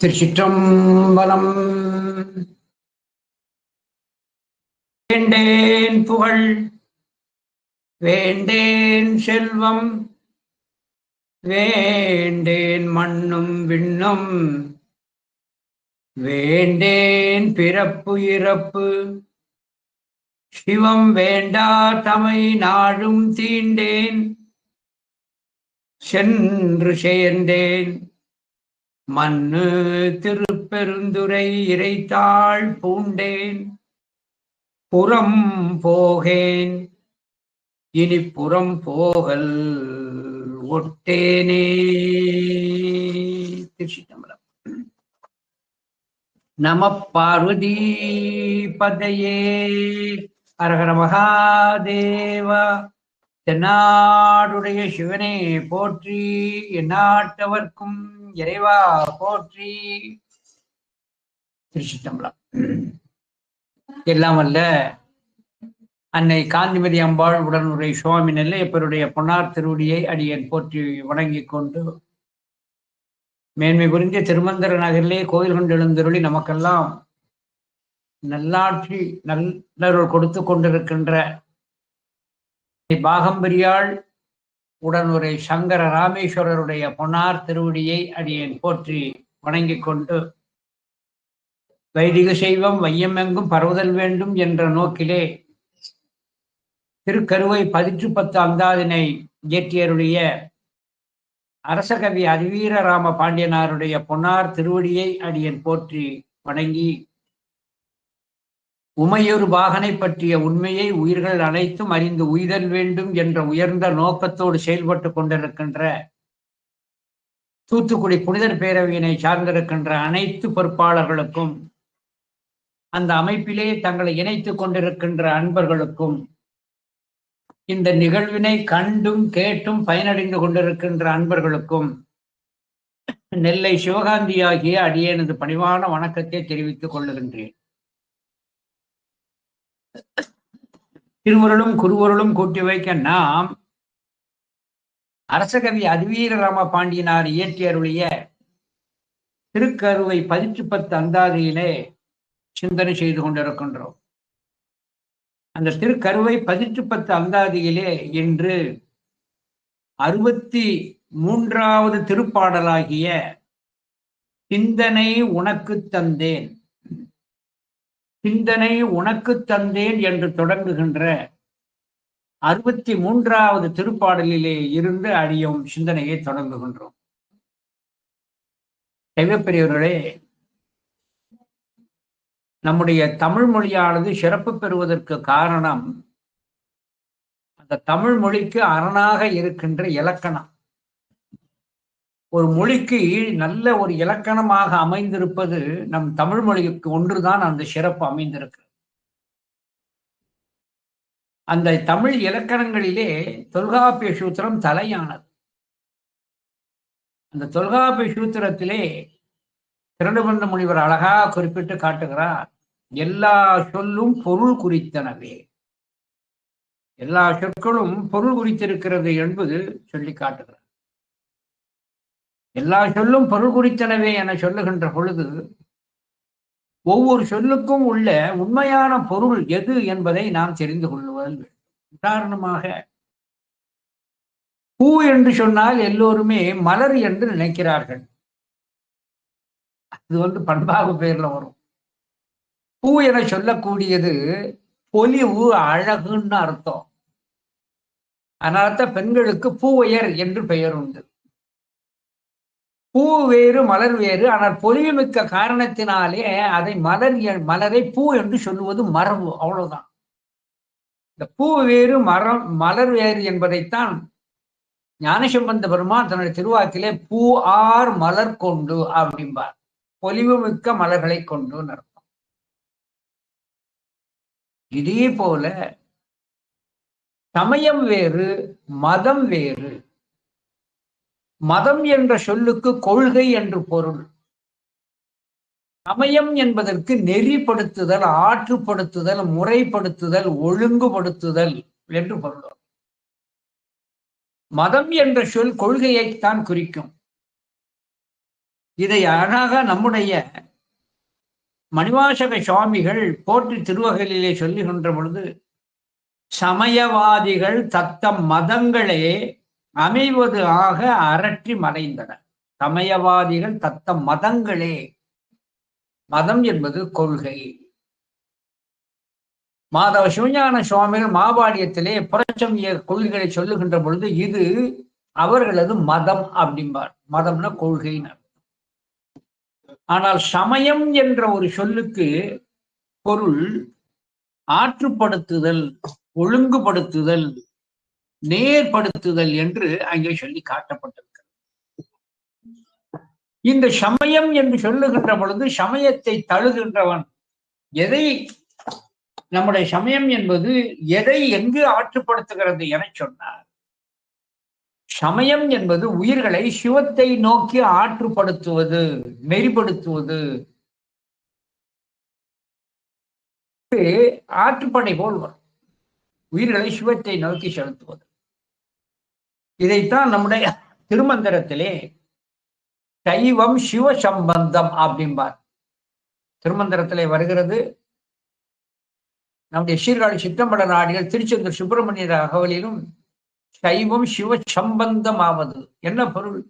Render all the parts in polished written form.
திருச்சிற்றம்பலம். வேண்டேன் புகழ் வேண்டேன் செல்வம் வேண்டேன் மண்ணும் விண்ணும் வேண்டேன் பிறப்பு இறப்பு சிவம் வேண்டா தமை நாடும் தீண்டேன் சென்று சேர்ந்தேன் மண்ணு திருப்பெருந்துரை இறைத்தாள் பூண்டேன் புறம் போகேன் இனி புறம் போகல் ஒட்டேனே. திருச்சிற்றம்பலம். நம பார்வதி பதையே அரஹர மகாதேவா. தென்னாடுடைய சிவனே போற்றி, எந்நாட்டவர்க்கும் இறைவா போற்றி. திருச்சிற்றம்பலம். எல்லாம் வல்ல அன்னை காந்திமதி அம்பாள் உடனுரை சுவாமி நெல்லையப்பருடைய பொன்னார் திருவடியை அடியேன் போற்றி வணங்கிக் கொண்டு, மேன்மை புரிந்த திருமந்திர நகரிலே கோயில் கொண்டு எழுந்தருளி நமக்கெல்லாம் நல்லாட்சி நல்லருள் கொடுத்து கொண்டிருக்கின்ற பாகம்பரியாள் உடனுரை சங்கர ராமேஸ்வரருடைய பொன்னார் திருவடியை அடியேன் போற்றி வணங்கிக் கொண்டு, வைதிக செய்வம் வையமெங்கும் பரவுதல் வேண்டும் என்ற நோக்கிலே திருக்கருவை 10 அந்தாதினை இயற்றியருடைய அரசகவி அதிவீரராம பாண்டியனாருடைய பொன்னார் திருவடியை அடியேன் போற்றி வணங்கி, உமையொரு பாகனை பற்றிய உண்மையை உயிர்கள் அனைத்தும் அறிந்து உய்தல் வேண்டும் என்ற உயர்ந்த நோக்கத்தோடு செயல்பட்டு கொண்டிருக்கின்ற தூத்துக்குடி புனிதர் பேரவையினை சார்ந்திருக்கின்ற அனைத்து பொறுப்பாளர்களுக்கும், அந்த அமைப்பிலே தங்களை இணைத்துக் கொண்டிருக்கின்ற அன்பர்களுக்கும், இந்த நிகழ்வினை கண்டும் கேட்டும் பயனடைந்து கொண்டிருக்கின்ற அன்பர்களுக்கும் நெல்லை சிவகாந்தி ஆகிய அடியேனது பணிவான வணக்கத்தை தெரிவித்துக் கொள்ளுகின்றேன். திருவருளும் குருவருளும் கூட்டி வைக்க நாம் அரசகவி அதிவீரராம பாண்டியனார் இயற்றியருடைய திருக்கருவை 10 அந்தாதியிலே சிந்தனை செய்து கொண்டிருக்கின்றோம். அந்த திருக்கருவை 10 அந்தாதியிலே இன்று 63வது திருப்பாடலாகிய சிந்தனை உனக்கு தந்தேன், சிந்தனை உனக்கு தந்தேன் என்று தொடங்குகின்ற 63வது திருப்பாடலிலே இருந்து அடியும் சிந்தனையை தொடங்குகின்றோம். தெய்வப்பெரியவர்களே, நம்முடைய தமிழ் மொழியானது சிறப்பு பெறுவதற்கு காரணம் அந்த தமிழ் மொழிக்கு அரணாக இருக்கின்ற இலக்கணம். ஒரு மொழிக்கு நல்ல ஒரு இலக்கணமாக அமைந்திருப்பது நம் தமிழ் மொழிக்கு ஒன்றுதான் அந்த சிறப்பு அமைந்திருக்கு. அந்த தமிழ் இலக்கணங்களிலே தொல்காப்பிய சூத்திரம் தலையானது. அந்த தொல்காப்பிய சூத்திரத்திலே திருநபந்த முனிவர் அழகா குறிப்பிட்டு காட்டுகிறார், எல்லா சொல்லும் பொருள் குறித்தனவே. எல்லா சொற்களும் பொருள் குறித்திருக்கிறது என்பது சொல்லி காட்டுகிறார். எல்லா சொல்லும் பொருள் குறித்தனவே என சொல்லுகின்ற பொழுது ஒவ்வொரு சொல்லுக்கும் உள்ள உண்மையான பொருள் எது என்பதை நாம் தெரிந்து கொள்ளுவது. உதாரணமாக, பூ என்று சொன்னால் எல்லோருமே மலர் என்று நினைக்கிறார்கள். அது பண்பாகு பெயர்ல வரும். பூ என சொல்லக்கூடியது பொலிவு, அழகுன்னு அர்த்தம். அதனால்தான் பெண்களுக்கு பூவையர் என்று பெயர் உண்டு. பூ வேறு மலர் வேறு. ஆனால் பொலிவு மிக்க காரணத்தினாலே அதை மலரை பூ என்று சொல்லுவது மரபு, அவ்வளவுதான். இந்த பூ வேறு மலர் வேறு என்பதைத்தான் ஞானசம்பந்த பெருமான் தன்னுடைய திருவாக்கிலே பூ ஆர் மலர் கொண்டு அப்படிம்பார். பொலிவு மிக்க மலர்களை கொண்டு அர்த்தம். இதே போல சமயம் வேறு, மதம் வேறு. மதம் என்ற சொல்லுக்கு கொள்கை என்று பொருள். சமயம் என்பதற்கு நெறிப்படுத்துதல், ஆற்றுப்படுத்துதல், முறைப்படுத்துதல், ஒழுங்குபடுத்துதல் என்று பொருள். மதம் என்ற சொல் கொள்கையைத்தான் குறிக்கும். இதை அழகாக நம்முடைய மணிவாசக சுவாமிகள் போற்றி திருவகையிலே சொல்லுகின்ற பொழுது, சமயவாதிகள் தத்தம் மதங்களே அமைவது ஆக அரற்றி மறைந்தன. சமயவாதிகள் தத்தம் மதங்களே, மதம் என்பது கொள்கை. மாதவ சிவஞான சுவாமிகள் மாபாடியத்திலே புறச்சமய கொள்கைகளை சொல்லுகின்ற பொழுது இது அவர்களது மதம் அப்படிம்பார். மதம்னா கொள்கைன்னு. ஆனால் சமயம் என்ற ஒரு சொல்லுக்கு பொருள் ஆற்றுப்படுத்துதல், ஒழுங்குபடுத்துதல், நேர்படுத்துதல் என்று அங்கே சொல்லி காட்டப்பட்டிருக்கிறது. இந்த சமயம் என்று சொல்லுகின்ற பொழுது சமயத்தை தழுகின்றவன் எதை, நம்முடைய சமயம் என்பது எதை எங்கு ஆற்றுப்படுத்துகிறது என சொன்னார். சமயம் என்பது உயிர்களை சிவத்தை நோக்கி ஆற்றுப்படுத்துவது, நெறிப்படுத்துவது, ஆற்றுப்படை போல் வரும். உயிர்களை சிவத்தை நோக்கி செலுத்துவது. இதைத்தான் நம்முடைய திருமந்திரத்திலே சைவம் சிவ சம்பந்தம் அப்படிம்பார். திருமந்திரத்திலே வருகிறது. நம்முடைய சீர்காழி சிற்றம்பல நாடிகள் திருச்செந்தூர் சுப்பிரமணியர் அகவலிலும் சைவம் சிவ சம்பந்தம் ஆவது என்ன பொருள்?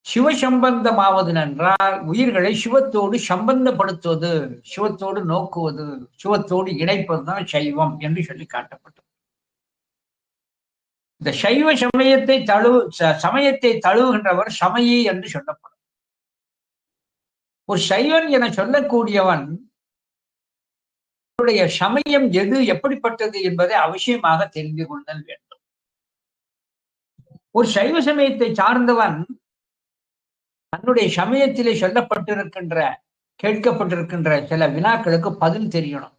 சிவசம்பந்தம் ஆவது என்றால் உயிர்களை சிவத்தோடு சம்பந்தப்படுத்துவது, சிவத்தோடு நோக்குவது, சிவத்தோடு இணைப்பதுதான் சைவம் என்று சொல்லி காட்டப்பட்டது. இந்த சைவ சமயத்தை தழுவுகின்றவர் சமயி என்று சொல்லப்படும். ஒரு சைவன் என சொல்லக்கூடியவன் சமயம் எது, எப்படிப்பட்டது என்பதை அவசியமாக தெரிந்து கொள்ளல் வேண்டும். ஒரு சைவ சமயத்தை சார்ந்தவன் தன்னுடைய சமயத்திலே சொல்லப்பட்டிருக்கின்ற, கேட்கப்பட்டிருக்கின்ற சில வினாக்களுக்கு பதில் தெரியணும்.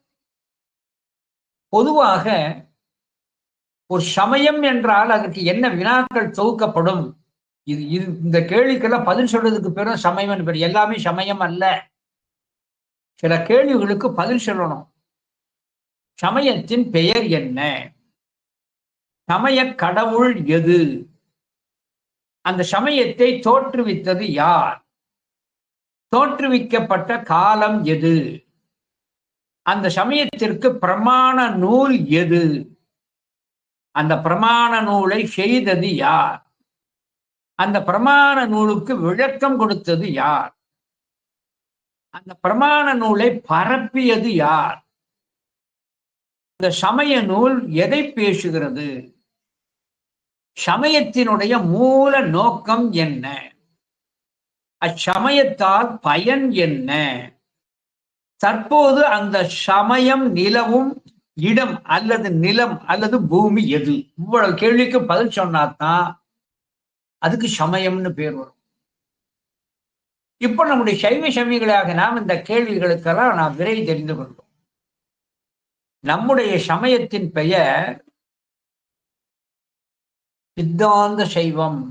பொதுவாக ஒரு சமயம் என்றால் அதற்கு என்ன வினாக்கள் தொகுக்கப்படும், இந்த கேள்விக்கெல்லாம் பதில் சொல்றதுக்கு பேரும் சமயம் பேர். எல்லாமே சமயம் அல்ல. சில கேள்விகளுக்கு பதில் சொல்லணும். சமயத்தின் பெயர் என்ன? சமய கடவுள் எது? அந்த சமயத்தை தோற்றுவித்தது யார்? தோற்றுவிக்கப்பட்ட காலம் எது? அந்த சமயத்திற்கு பிரமாண நூல் எது? அந்த பிரமாண நூலை செய்தது யார்? அந்த பிரமாண நூலுக்கு விளக்கம் கொடுத்தது யார்? அந்த பிரமாண நூலை பரப்பியது யார்? இந்த சமய நூல் எதை பேசுகிறது? சமயத்தினுடைய மூல நோக்கம் என்ன? அச்சமயத்தால் பயன் என்ன? தற்போது அந்த சமயம் நிலவும் இடம் அல்லது நிலம் அல்லது பூமி எது? இவ்வளவு கேள்விக்கு பதில் சொன்னாதான் அதுக்கு சமயம்னு பேர் வரும். இப்ப நம்முடைய சைவ சமயங்களாக நாம் இந்த கேள்விகளுக்கெல்லாம் நாம் விரை தெரிந்து கொள்வோம். நம்முடைய சமயத்தின் பெயர் சித்தாந்த சைவம்.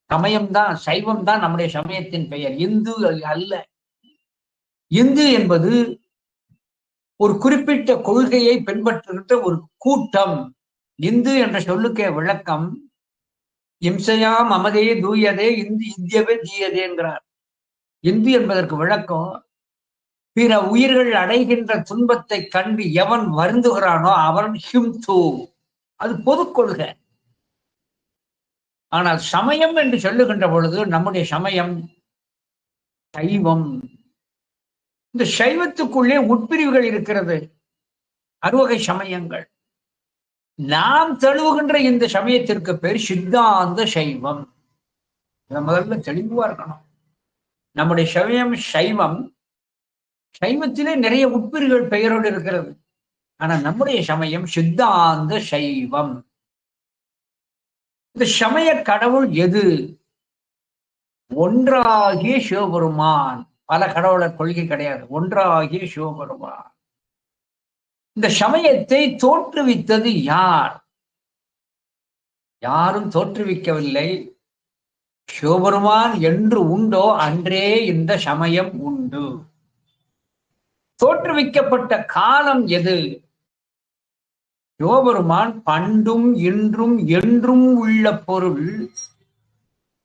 சமயம்தான், சைவம் தான் நம்முடைய சமயத்தின் பெயர், இந்து அல்ல. இந்து என்பது ஒரு குறிப்பிட்ட கொள்கையை பின்பற்றுகின்ற ஒரு கூட்டம். இந்து என்ற சொல்லுக்கே விளக்கம் இம்சையாம் அமதே தூயதே இந்து இந்தியவே தீயதே என்கிறார். இந்து என்பதற்கு விளக்கம் பிற உயிர்கள் அடைகின்ற துன்பத்தை கண்டு எவன் வருந்துகிறானோ அவன் ஹிம்து. அது பொது கொள்கை. ஆனால் சமயம் என்று சொல்லுகின்ற பொழுது நம்முடைய சமயம் சைவம். இந்த சைவத்துக்குள்ளே உட்பிரிவுகள் இருக்கிறது, அறுவகை சமயங்கள். நாம் தழுவுகின்ற இந்த சமயத்திற்கு பேர் சித்தாந்த சைவம். முதல்ல தெளிவா இருக்கணும். நம்முடைய சமயம் சைவம். சைவத்திலே நிறைய உட்பிரிவுகள் பெயரோடு இருக்கிறது. ஆனா நம்முடைய சமயம் சித்தாந்த சைவம். இந்த சமய கடவுள் எது? ஒன்றாகிய சிவபெருமான். பல கடவுளர் கொள்கை கிடையாது, ஒன்றாகிய சிவபெருமான். இந்த சமயத்தை தோற்றுவித்தது யார்? யாரும் தோற்றுவிக்கவில்லை. சிவபெருமான் என்று உண்டோ அன்றே இந்த சமயம் உண்டு. தோற்றுவிக்கப்பட்ட காலம் எது? சிவபெருமான் பண்டும் இன்றும் என்றும் உள்ள பொருள்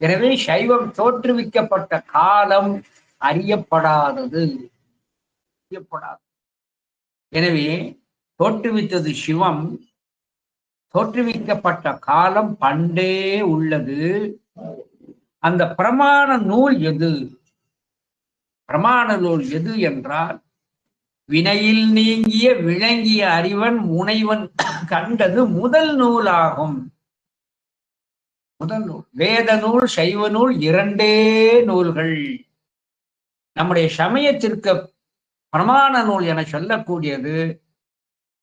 எனவே சைவம் தோற்றுவிக்கப்பட்ட காலம் அறியப்படாதது. எனவே தோற்றுவித்தது சிவம், தோற்றுவிக்கப்பட்ட காலம் பண்டே உள்ளது. அந்த பிரமாண நூல் எது? பிரமாண நூல் எது என்றால், வினையில் நீங்கிய விளங்கிய அறிவன் முனைவன் கண்டது முதல் நூலாகும். முதல் நூல் வேத நூல், சைவ நூல் இரண்டே நூல்கள். நம்முடைய சமயத்திற்கு பிரமாண நூல் என சொல்லக்கூடியது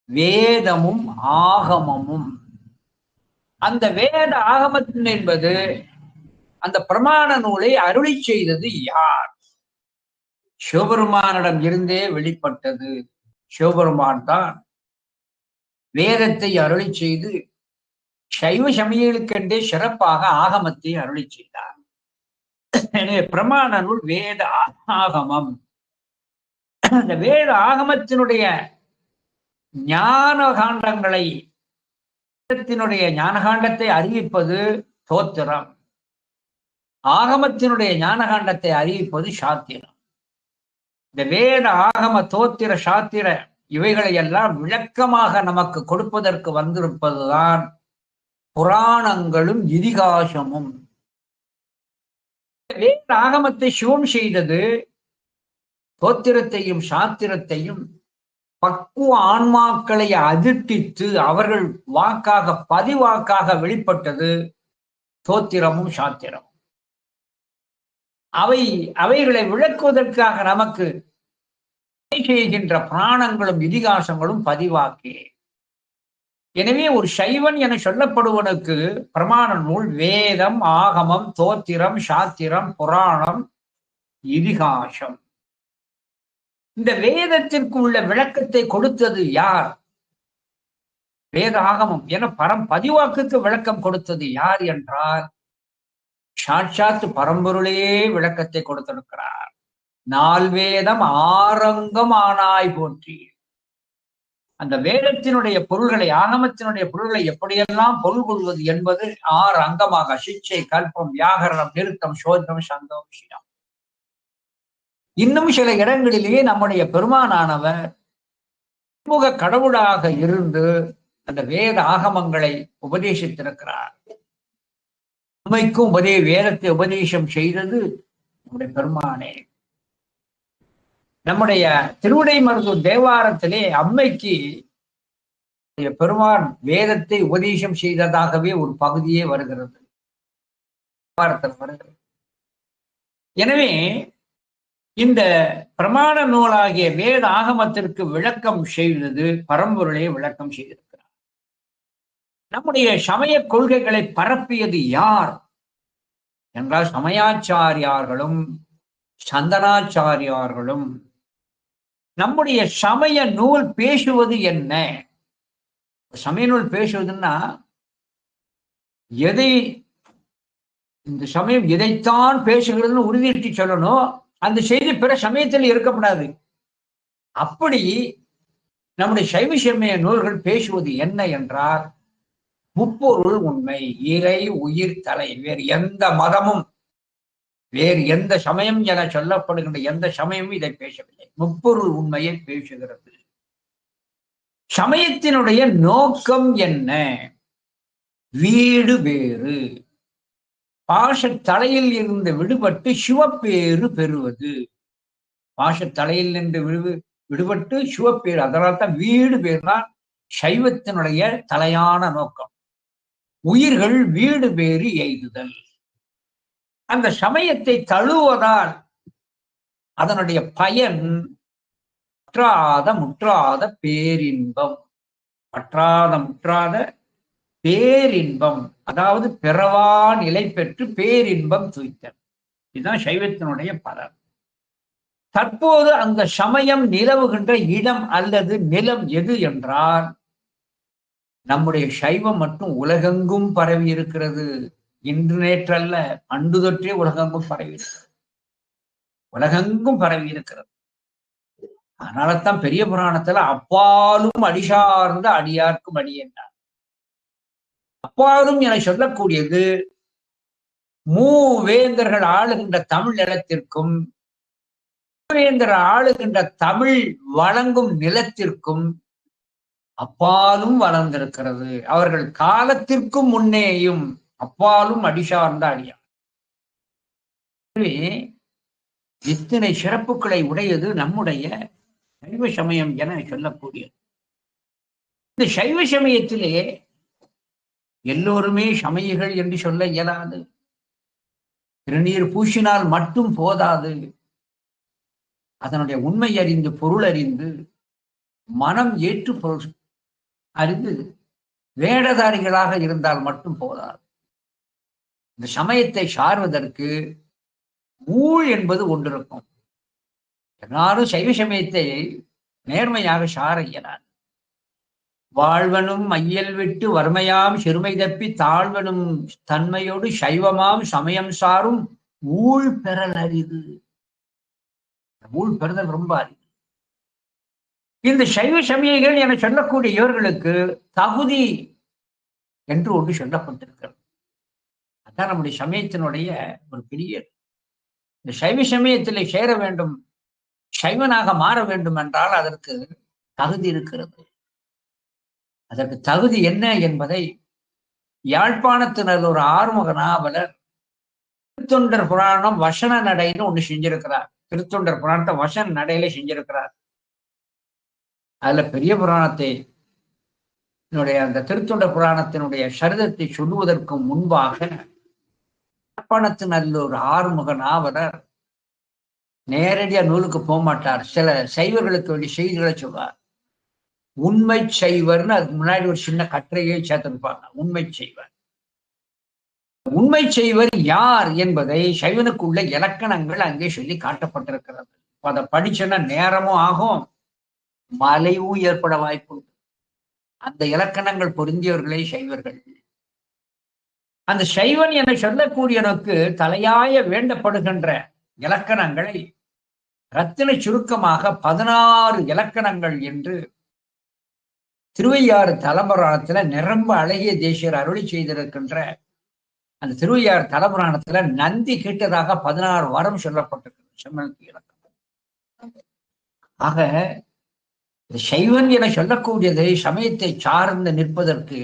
வேதமும் ஆகமமும். அந்த வேத ஆகமத்தின் என்பது அந்த பிரமாண நூலை அருளி செய்தது யார்? சிவபெருமானிடம் இருந்தே வெளிப்பட்டது. சிவபெருமான் தான் வேதத்தை அருளி செய்து சைவ சமயங்களுக்கென்றே சிறப்பாக ஆகமத்தை அருளி செய்தார். எனவே பிரமாண நூல் வேத ஆகமம். அந்த வேத ஆகமத்தினுடைய ஞான காண்டங்களை, ஞான காண்டத்தை அறிவிப்பது தோத்திரம், ஆகமத்தினுடைய ஞான காண்டத்தை அறிவிப்பது சாத்திரம். இந்த வேத ஆகம தோத்திர சாத்திர இவைகளை எல்லாம் விளக்கமாக நமக்கு கொடுப்பதற்கு வந்திருப்பதுதான் புராணங்களும் இதிகாசமும். வேத ஆகமத்தை சிவம் செய்தது தோத்திரத்தையும் சாத்திரத்தையும் பக்குவ ஆன்மாக்களை அதிர்ட்டித்து அவர்கள் வாக்காக பதிவாக்காக வெளிப்பட்டது தோத்திரமும் சாத்திரமும். அவைகளை விளக்குவதற்காக நமக்கு செய்கின்ற புராணங்களும் இதிகாசங்களும் பதிவாக்கே. எனவே ஒரு சைவன் என சொல்லப்படுவனுக்கு பிரமாண நூல் வேதம், ஆகமம், தோத்திரம், சாத்திரம், புராணம், இதிகாசம். இந்த வேதத்திற்கு உள்ள விளக்கத்தை கொடுத்தது யார்? வேத ஆகமம் என பதிவாக்குக்கு விளக்கம் கொடுத்தது யார் என்றால் சாட்சாத்து பரம்பொருளே விளக்கத்தை கொடுத்திருக்கிறார். நால்வேதம் ஆரங்கம் ஆனாய் போற்றி. அந்த வேதத்தினுடைய பொருள்களை, ஆகமத்தினுடைய பொருள்களை எப்படியெல்லாம் பொருள் கொள்வது என்பது 6 அங்கமாக சிச்சை, கல்பம், வியாகரணம், நிறுத்தம், சோதனம், சந்தம், விஷயம். இன்னும் சில இடங்களிலேயே நம்முடைய பெருமானானவர் முக கடவுளாக இருந்து அந்த வேத ஆகமங்களை உபதேசித்திருக்கிறார். உண்மைக்கும் வேதத்தை உபதேசம் செய்தது நம்முடைய பெருமானே. நம்முடைய திருவிடைமருதூர் தேவாரத்திலே அம்மைக்கு பெருமான் வேதத்தை உபதேசம் செய்ததாகவே ஒரு பகுதியே வருகிறது. எனவே இந்த பிரமாண நூலாகிய வேத ஆகமத்திற்கு விளக்கம் செய்தது பரம்பொருளே விளக்கம் செய்திருக்கிறார். நம்முடைய சமய கொள்கைகளை பரப்பியது யார் என்றால் சமயாச்சாரியார்களும் சந்தனாச்சாரியார்களும். நம்முடைய சமய நூல் பேசுவது என்ன? சமய நூல் பேசுவதுன்னா எதை இந்த சமயம் எதைத்தான் பேசுகிறதுன்னு உறுதியிட்டு சொல்லணும். அந்த செய்தி பிற சமயத்தில் இருக்கப்படாது. அப்படி நம்முடைய சைவ சமய நூல்கள் பேசுவது என்ன என்றால் முப்பொருள் உண்மை, இறை, உயிர், தலை. வேறு எந்த மதமும், வேறு எந்த சமயம் என சொல்லப்படுகின்ற எந்த சமயமும் இதை பேசவில்லை. முப்பொருள் உண்மையை பேசுகிறது. சமயத்தினுடைய நோக்கம் என்ன? வீடு வேறு, பாசத்தலையில் இருந்து விடுபட்டு சிவப்பேறு பெறுவது. பாசத்தலையில் நின்று விடுபட்டு சிவப்பேறு. அதனால்தான் வீடு பேர் தான் சைவத்தினுடைய தலையான நோக்கம். உயிர்கள் வீடு பேறு எய்துதல். அந்த சமயத்தை தழுவதால் அதனுடைய பயன் முற்றாத பேரின்பம். முற்றாத பேரின்பம், அதாவது பிறவா நிலை பெற்று பேரின்பம் துய்த்தல். இதுதான் சைவத்தினுடைய பலன். தற்போது அந்த சமயம் நிலவுகின்ற இடம் அல்லது நிலம் எது என்றால் நம்முடைய சைவம் மட்டும் உலகெங்கும் பரவி இருக்கிறது. இன்று நேற்றல்ல, பண்டு தொற்றே உலகெங்கும் பரவி இருக்கிறது. உலகெங்கும் பரவி இருக்கிறது. அதனாலதான் பெரிய புராணத்துல அப்பாலும் அடிசார்ந்த அடியார்க்கும் அடி என்றார். அப்பாலும் என சொல்லக்கூடியது மூவேந்தர்கள் ஆளுகின்ற தமிழ் நிலத்திற்கும் வேந்தர் ஆளுகின்ற தமிழ் வழங்கும் நிலத்திற்கும் அப்பாலும் வளர்ந்திருக்கிறது. அவர்கள் காலத்திற்கும் முன்னேயும் அப்பாலும் அடிசார்ந்த அடியார். இத்தனை சிறப்புகளை உடையது நம்முடைய சைவ சமயம் என சொல்லக்கூடியது. இந்த சைவ சமயத்திலே எல்லோருமே சமயிகள் என்று சொல்ல இயலாது. திருநீர் பூசினால் மட்டும் போதாது. அதனுடைய உண்மை அறிந்து பொருள் அறிந்து மனம் ஏற்று பொருள் அறிந்து வேடதாரிகளாக இருந்தால் மட்டும் போதாது. இந்த சமயத்தை சார்வதற்கு ஊழ் என்பது ஒன்றிருக்கும். எல்லாரும் சைவ சமயத்தை நேர்மையாக சார இயலாது. வாழ்வனும் மையல் விட்டு வறுமையாம் சிறுமை தப்பி தாழ்வனும் தன்மையோடு சைவமாம் சமயம் சாரும் ஊழ் பெறல் அரிது. ஊழ் பெறுதல் ரொம்ப அரிது. இந்த சைவ சமயங்கள் என சொல்லக்கூடிய இவர்களுக்கு தகுதி என்று ஒன்று சொல்லப்பட்டிருக்கிறது. அதான் நம்முடைய சமயத்தினுடைய ஒரு பெரிய, இந்த சைவ சமயத்தில் சேர வேண்டும், சைவனாக மாற வேண்டும் என்றால் அதற்கு தகுதி இருக்கிறது. அதற்கு தகுதி என்ன என்பதை யாழ்ப்பாணத்தினர் ஒரு ஆறுமுக நாவலர் திருத்தொண்டர் புராணம் வசன நடைன்னு ஒண்ணு செஞ்சிருக்கிறார். திருத்தொண்டர் புராணத்தை வசன நடையில செஞ்சிருக்கிறார். அதுல பெரிய புராணத்தை அந்த திருத்தொண்டர் புராணத்தினுடைய சரிதத்தை சொல்லுவதற்கு முன்பாக யாழ்ப்பாணத்தினர் ஆறுமுக நாவலர் நேரடியா நூலுக்கு போக மாட்டார். சில சைவர்களுக்கு வேண்டிய செய்திகளை சொல்வார். உண்மை செய்வர்னு அதுக்கு முன்னாடி ஒரு சின்ன கட்டுரையை சேர்த்திருப்பாங்க. உண்மை செய்வர். உண்மை செய்வர் யார் என்பதை சைவனுக்குள்ள இலக்கணங்கள் அங்கே சொல்லி காட்டப்பட்டிருக்கிறது. அதை படிச்சோன்னா நேரமும் ஆகும், மலைவும் ஏற்பட வாய்ப்பு. அந்த இலக்கணங்கள் பொருந்தியவர்களே சைவர்கள். அந்த சைவன் என சொல்லக்கூடியவனுக்கு தலையாய வேண்டப்படுகின்ற இலக்கணங்களை ரத்தின சுருக்கமாக 16 இலக்கணங்கள் என்று திருவையாறு தலபுராணத்துல நிரம்ப அழகிய தேசியர் அருளி செய்திருக்கின்ற அந்த திருவையாறு தலபுராணத்துல நந்தி கேட்டதாக 16 வரம் சொல்லப்பட்டிருக்கிறது செம்மனுக்கு இலக்கணம். ஆக சைவன் என சொல்லக்கூடியதை சமயத்தை சார்ந்து நிற்பதற்கு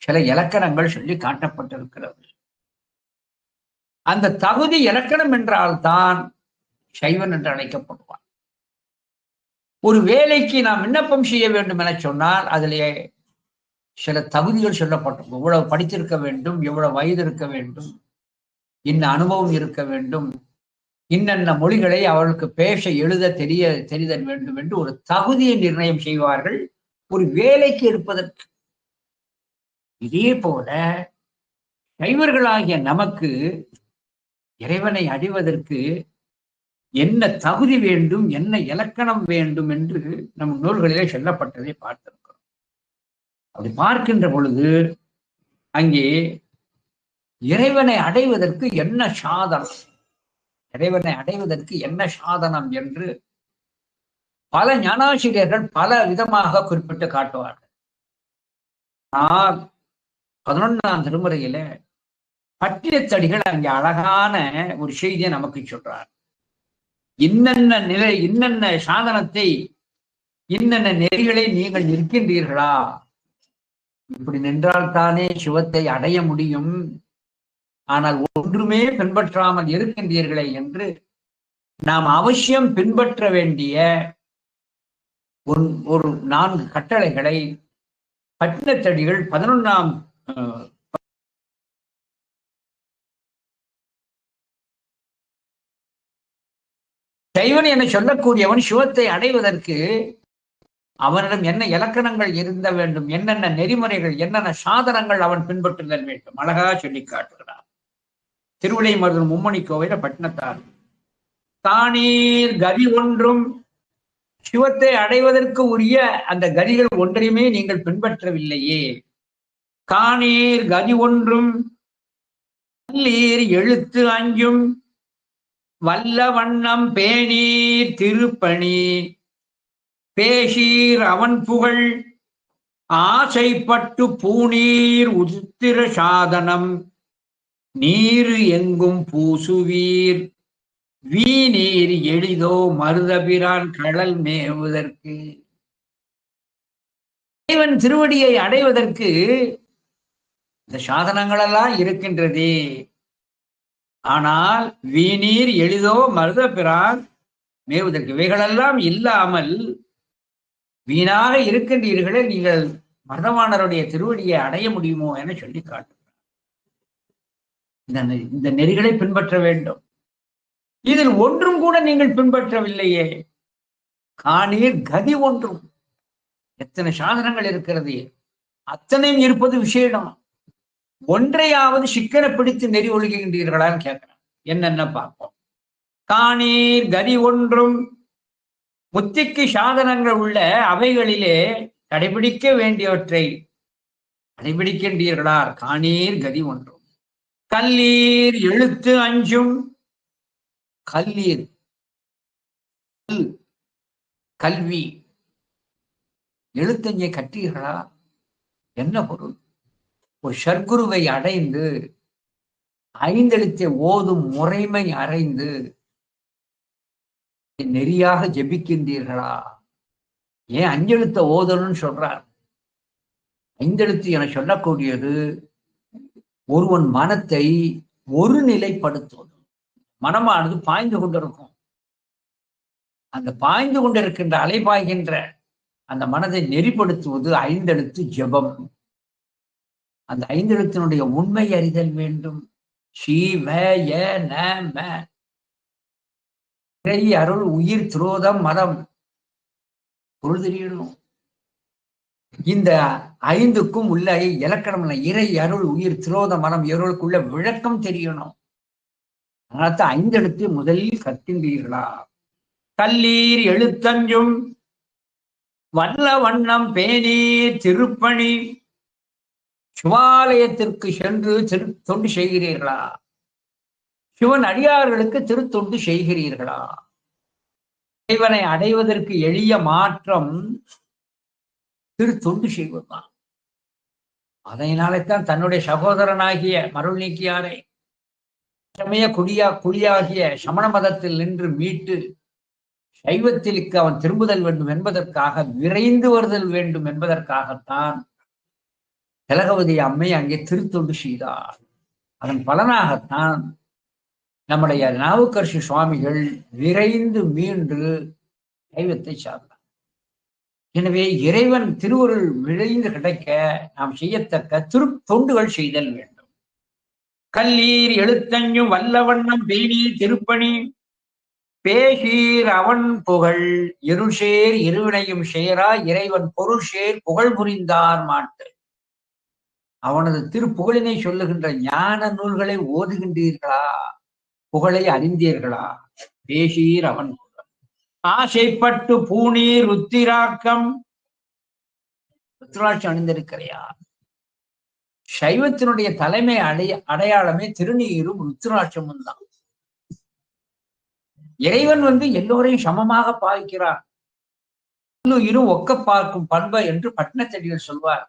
சில இலக்கணங்கள் சொல்லி காட்டப்பட்டிருக்கிறது. அந்த தகுதி இலக்கணம் என்றால் தான் சைவன் என்று அழைக்கப்படுவான். ஒரு வேலைக்கு நாம் விண்ணப்பம் செய்ய வேண்டும் என சொன்னால் அதிலே சில தகுதிகள் சொல்லப்பட்டிருக்கும். இவ்வளவு படித்திருக்க வேண்டும், எவ்வளவு வயது இருக்க வேண்டும், இன்ன அனுபவம் இருக்க வேண்டும், இன்னென்ன மொழிகளை அவர்களுக்கு பேச எழுத தெரிதல் வேண்டும் என்று ஒரு தகுதியை நிர்ணயம் செய்வார்கள் ஒரு வேலைக்கு எடுப்பதற்கு. இதே போல சைவர்களாகிய நமக்கு இறைவனை அடைவதற்கு என்ன தகுதி வேண்டும், என்ன இலக்கணம் வேண்டும் என்று நம் நூல்களிலே சொல்லப்பட்டதை பார்த்திருக்கிறோம். அப்படி பார்க்கின்ற பொழுது அங்கே இறைவனை அடைவதற்கு என்ன சாதனம், இறைவனை அடைவதற்கு என்ன சாதனம் என்று பல ஞானாசிரியர்கள் பல விதமாக குறிப்பிட்டு காட்டுவார்கள். ஆனால் 11ஆம் திருமுறையில பட்டினத்தடிகள் அங்கே அழகான ஒரு செய்தியை நமக்கு சொல்றார். இன்னென்ன சாதனத்தை, இன்னென்ன நெறிகளை நீங்கள் நிற்கின்றீர்களா, இப்படி நின்றால்தானே சிவத்தை அடைய முடியும், ஆனால் ஒன்றுமே பின்பற்றாமல் இருக்கின்றீர்களே என்று நாம் அவசியம் பின்பற்ற வேண்டிய ஒரு 4 கட்டளைகளை பட்டினத்தடிகள் 11ஆம் சைவன் என சொல்லக்கூடியவன் சிவத்தை அடைவதற்கு அவனிடம் என்ன இலக்கணங்கள் இருந்த வேண்டும், என்னென்ன நெறிமுறைகள், என்னென்ன சாதனங்கள் அவன் பின்பற்றுதல் வேண்டும், அழகா சொல்லி காட்டுகிறார். திருவிடை மருதூர் மும்மணி கோவில பட்டினத்தார் தானீர் கதி ஒன்றும், சிவத்தை அடைவதற்கு உரிய அந்த கதிகள் ஒன்றையுமே நீங்கள் பின்பற்றவில்லையே. காணீர் கதி ஒன்றும் கல்லீர் எழுத்து அஞ்சும் வல்ல வண்ணம் பேணீர் திருப்பணி பேசீர் அவன் புகழ் ஆசைப்பட்டு பூணீர் உத்திர சாதனம் நீரு எங்கும் பூசுவீர் வீநீர் எளிதோ மருதபிரான் கடல் மேவுதற்கு. இறைவன் திருவடியை அடைவதற்கு இந்த சாதனங்கள் எல்லாம் இருக்கின்றதே. ஆனால் வீநீர் எளிதோ மருதபிரான் மேவுதற்கு இவைகளெல்லாம் இல்லாமல் வீணாக இருக்கின்றீர்களே, நீங்கள் மருதவாணருடைய திருவடியை அடைய முடியுமோ என சொல்லி காட்டுகிறார். இந்த நெறிகளை பின்பற்ற வேண்டும். இதில் ஒன்றும் கூட நீங்கள் பின்பற்றவில்லையே. காணீர் கதி ஒன்றும். எத்தனை சாதனங்கள் இருக்கிறது, அத்தனையும் இருப்பது விஷயம். ஒன்றையாவது சிக்கன பிடித்து நெறி ஒழுகுகின்றீர்களான்னு கேட்கிறேன். என்னென்ன பார்ப்போம். காணீர் கதி ஒன்றும். முத்திக்கு சாதனங்கள் உள்ள அவைகளிலே கடைபிடிக்க வேண்டியவற்றை கடைபிடிக்கின்றீர்களா? காணீர் கதி ஒன்றும். கல்லீர் எழுத்து அஞ்சும். கல்லீர் கல்வி எழுத்தஞ்சை கற்றீர்களா? என்ன பொருள்? ஒரு சர்க்குருவை அடைந்து ஐந்தெழுத்தை ஓதும் முறைமை அறைந்து நெறியாக ஜெபிக்கின்றீர்களா? ஏன் அஞ்செழுத்த ஓதணும்னு சொல்றார்? ஐந்தெழுத்து என சொல்லக்கூடியது ஒருவன் மனத்தை ஒரு நிலைப்படுத்துவது. மனமானது பாய்ந்து கொண்டிருக்கும். அந்த பாய்ந்து கொண்டிருக்கின்ற அலைபாய்கின்ற அந்த மனதை நெறிப்படுத்துவது ஐந்தெழுத்து ஜெபம். அந்த ஐந்தெழுத்தினுடைய உண்மை அறிதல் வேண்டும். சிவ ய நம. இறை அருள் உயிர் துரோதம் மதம் பொருள் தெரியணும். இந்த ஐந்துக்கும் உள்ள இலக்கணம் இறை அருள் உயிர் துரோத மனம் இவர்களுக்குள்ள விளக்கம் தெரியணும். அதனால ஐந்தெழுத்து முதலில் கற்கின்றீர்களா? கல்லீர் எழுத்தஞ்சும் வல்ல வண்ணம் பேணீர் திருப்பணி. சிவாலயத்திற்கு சென்று தொண்டு செய்கிறீர்களா? சிவன் அடியார்களுக்கு திருத்தொண்டு செய்கிறீர்களா? இறைவனை அடைவதற்கு எளிய மாற்றம் திருத்தொண்டு செய்வதுதான். அதனால்தான் தன்னுடைய சகோதரனாகிய மருள் நீக்கியாரை சமய குடியாகிய சமண மதத்தில் நின்று மீட்டு சைவத்திற்கு அவன் திரும்புதல் வேண்டும் என்பதற்காக, விரைந்து வருதல் வேண்டும் என்பதற்காகத்தான் திலகவதி அம்மை அங்கே திருத்தொண்டு செய்தார். அதன் பலனாகத்தான் நம்முடைய நாவுக்கரசு சுவாமிகள் விரைந்து மீண்டு சைவத்தை சார்ந்தார். எனவே இறைவன் திருவருள் விரைந்து கிடைக்க நாம் செய்யத்தக்க திருத்தொண்டுகள் செய்தல் வேண்டும். கல்லீர் எழுத்தஞ்சும் வல்லவண்ணம் பேணீர் திருப்பணி. பேசீர் அவன் புகழ் இருள்சேர் இருவினையும் சேரா இறைவன் பொருள் சேர் புகழ் புரிந்தார் மாட்டு. அவனது திருப்புகழினை சொல்லுகின்ற ஞான நூல்களை ஓதுகின்றீர்களா? புகழை அறிந்தீர்களா? பேசீர் அவன் புகழ். ஆசைப்பட்டு பூணீர் ருத்திராக்கம். ருத்ராட்சம் அணிந்திருக்கிறையா? சைவத்தினுடைய தலைமை அடையாளமே திருநீரும் ருத்ராட்சமும் தான். இறைவன் எல்லோரையும் சமமாக பாய்க்கிறார். இரும் ஒக்க பார்க்கும் பண்பை என்று பட்டினத்தடிகள் சொல்வார்.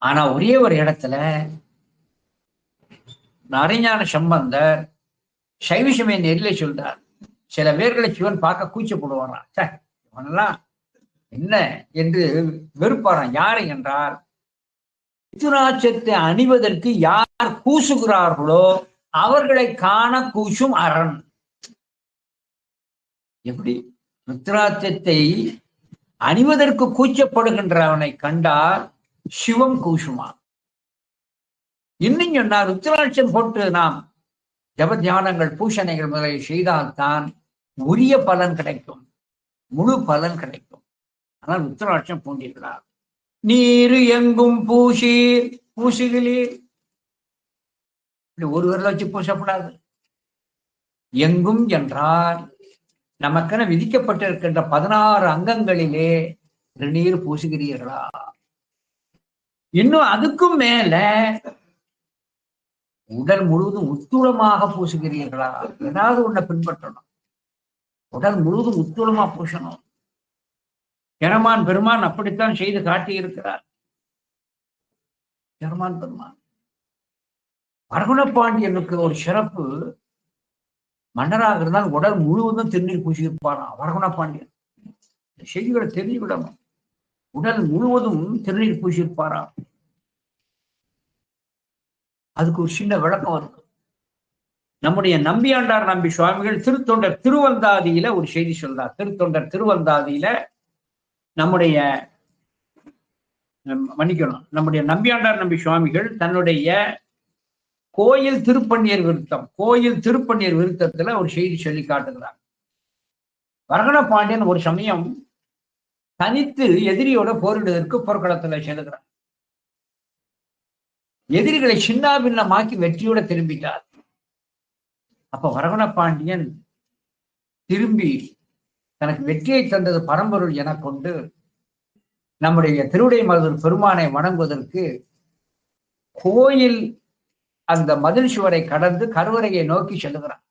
ஆனா ஒரே ஒரு இடத்துல அறிஞான சம்பந்தர் சைவ சமய நெறியில சொல்றார். சில பேர்களை சிவன் பார்க்க கூச்சப்படுவாராம். இவனெல்லாம் என்ன என்று வெறுப்பாராம். யாரை என்றால், ருத்ராட்சத்தை அணிவதற்கு யார் கூசுகிறார்களோ அவர்களை காண கூசும் அரண். எப்படி? ருத்ராட்சத்தை அணிவதற்கு கூச்சப்படுகின்றவனை கண்டால் சிவம் கூசுமா? இன்னும் சொன்னா, ருத்ராட்சம் போட்டு நாம் ஜப தியானங்கள் பூஷணைகள் முதலில் செய்தால்தான் உரிய பலன் கிடைக்கும், முழு பலன் கிடைக்கும். ஆனால் ருத்ராட்சம் பூண்டிருக்கிறார். நீரு எங்கும் பூசீர் பூசுகிறீர். ஒரு விரல வச்சு பூசப்படாது. எங்கும் என்றால் நமக்கென விதிக்கப்பட்டிருக்கின்ற 16 அங்கங்களிலே திருநீர் பூசுகிறீர்களா? இன்னும் அதுக்கும் மேல உடல் முழுவதும் உத்தூளமாக பூசுகிறீர்களா? ஏதாவது ஒன்றை பின்பற்றணும். உடல் முழுவதும் உத்தூளமா பூசணும். எரமான் பெருமான் அப்படித்தான் செய்து காட்டி இருக்கிறார். எரமான் பெருமான் வரகுணபாண்டியனுக்கு ஒரு சிறப்பு, மன்னராக இருந்தால் உடல் முழுவதும் திருநீர் பூசியிருப்பாராம் வரகுணபாண்டியன். செய்திகளை தெரிஞ்சுக்கிடணும். உடல் முழுவதும் திருநீர் பூசியிருப்பாராம். அதுக்கு ஒரு சின்ன விளக்கம் இருக்கு. நம்முடைய நம்பியாண்டார் நம்பி சுவாமிகள் திருத்தொண்டர் திருவந்தாதியில ஒரு செய்தி சொல்றார். திருத்தொண்டர் திருவந்தாதியில நம்முடைய மன்னிக்கணும், நம்முடைய நம்பியாண்டார் நம்பி சுவாமிகள் தன்னுடைய கோயில் திருப்பண்ணியர் விருத்தத்துல ஒரு செய்தி சொல்லி காட்டுகிறார். வரகுணபாண்டியன் ஒரு சமயம் தனித்து எதிரியோட போரிடுவதற்கு போர்க்களத்துல செல்கிறார். எதிரிகளை சின்னாபின்னமாக்கி வெற்றியோட திரும்பிட்டார். அப்ப வரகுணபாண்டியன் திரும்பி தனக்கு வெற்றியை தந்தது பரம்பொருள் என கொண்டு நம்முடைய திருவிடைமருதூர் பெருமானை வணங்குவதற்கு கோயில் அந்த மதில் சுவரை கடந்து கருவறையை நோக்கி செல்லுகிறான்.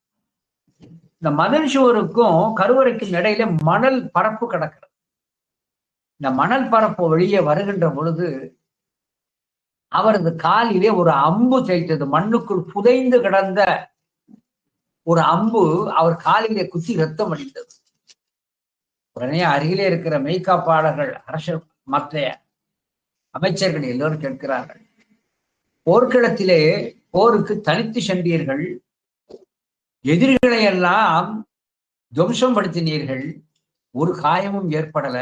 இந்த மதில் சுவருக்கும் கருவறைக்கும் இடையில மணல் பரப்பு கிடக்கிறது. இந்த மணல் பரப்பு வெளியே வருகின்ற பொழுது அவரது காலிலே ஒரு அம்பு தைத்தது. மண்ணுக்குள் புதைந்து கிடந்த ஒரு அம்பு அவர் காலிலே குத்தி ரத்தம் அடித்தது. உடனே அருகிலே இருக்கிற மெய்காப்பாளர்கள், அரசர், மற்ற அமைச்சர்கள் எல்லோரும் கேட்கிறார்கள், போர்க்களத்திலே போருக்கு தனித்து சென்றீர்கள், எதிரிகளை எல்லாம் துவம்சம் படுத்தினீர்கள், ஒரு காயமும் ஏற்படல,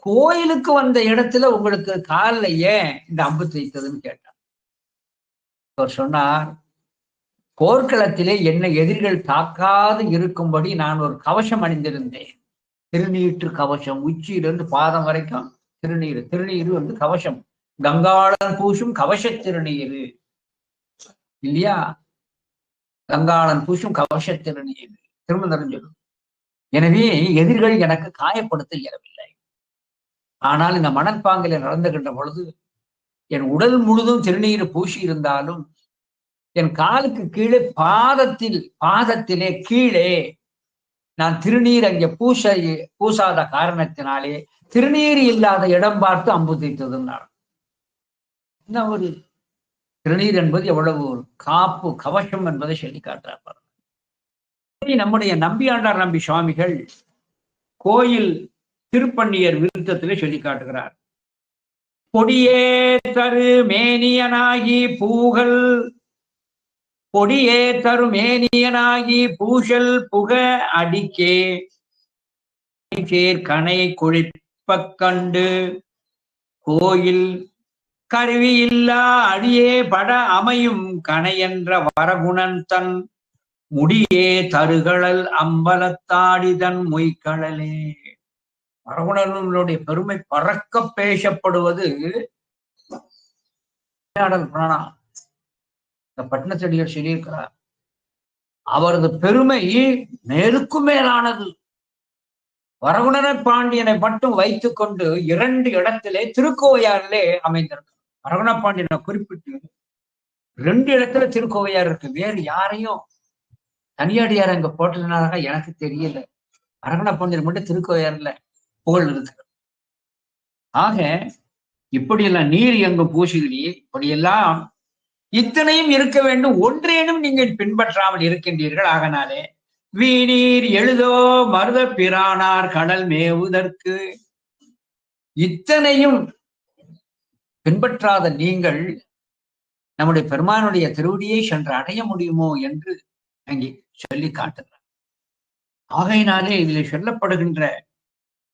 கோயிலுக்கு வந்த இடத்துல உங்களுக்கு காலில் ஏன் இந்த அம்பு தைத்ததுன்னு கேட்டார். அவர் சொன்னார், போர்க்களத்திலே என்னை எதிரிகள் தாக்காது இருக்கும்படி நான் ஒரு கவசம் அணிந்திருந்தேன். திருநீற்று கவசம், உச்சியிலிருந்து பாதம் வரைக்கும் திருநீர் வந்து கவசம். கங்காளன் பூசும் கவச திருநீர் இல்லையா? கங்காளன் பூசும் கவச திருநீர் திருமந்திரம் சொல்லும். எனவே எதிரிகள் எனக்கு காயப்படுத்த இயலவில்லை. ஆனால் இந்த மணற்பாங்கில நடந்துகின்ற பொழுது என் உடல் முழுதும் திருநீர் பூசி இருந்தாலும் என் காலுக்கு கீழே பாதத்திலே கீழே நான் திருநீர் அங்கே பூசாத காரணத்தினாலே திருநீர் இல்லாத இடம் பார்த்து அம்பு தைத்ததுன்னார். என்ன ஒரு திருநீர் என்பது எவ்வளவு ஒரு காப்பு, கவசம் என்பதை சொல்லி காட்டுறார். நம்முடைய நம்பியாண்டார் நம்பி சுவாமிகள் கோயில் திருப்பண்ணியர் விருத்தத்திலே சொல்லி காட்டுகிறார். பொடியே தரு மேனியனாகி பூகல், பொடியே தரு மேனியனாகி பூஷல் புக அடிக்கே கணை குழிப்ப கண்டு கோயில் கருவியில்லா அடியே பட அமையும் கணையென்ற வரகுணன் தன் முடியே தருகளல் அம்பலத்தாடிதன் மொய்கடலே. வரகுணனுடைய பெருமை பறக்க பேசப்படுவது பட்டினத்தடியார் சொல்லியிருக்கிறார். அவரது பெருமை மேலுக்கும் மேலானது. வரகுணன பாண்டியனை மட்டும் வைத்துக் கொண்டு 2 இடத்திலே திருக்கோவையாரிலே அமைந்திருக்கு. வரகுண பாண்டியனை குறிப்பிட்டு 2 இடத்துல திருக்கோவையார் இருக்கு. வேறு யாரையும் தனியாடியார் அங்க போட்டதுனால எனக்கு தெரியல. வரகுண பாண்டியன் மட்டும் திருக்கோவையார்ல புகழ் இருக்கு. ஆக இப்படியெல்லாம் நீர் எங்கும் பூசுகிறீர், இப்படியெல்லாம் இத்தனையும் இருக்க வேண்டும், ஒன்றேனும் நீங்கள் பின்பற்றாமல் இருக்கின்றீர்கள். ஆகனாலே வீணீர் எழுதோ மருத பிரானார் கடல் மேவுதற்கு, இத்தனையும் பின்பற்றாத நீங்கள் நம்முடைய பெருமானுடைய திருவடியை சென்று அடைய முடியுமோ என்று அங்கே சொல்லி காட்டுகிறார். ஆகையினாலே இதில் சொல்லப்படுகின்ற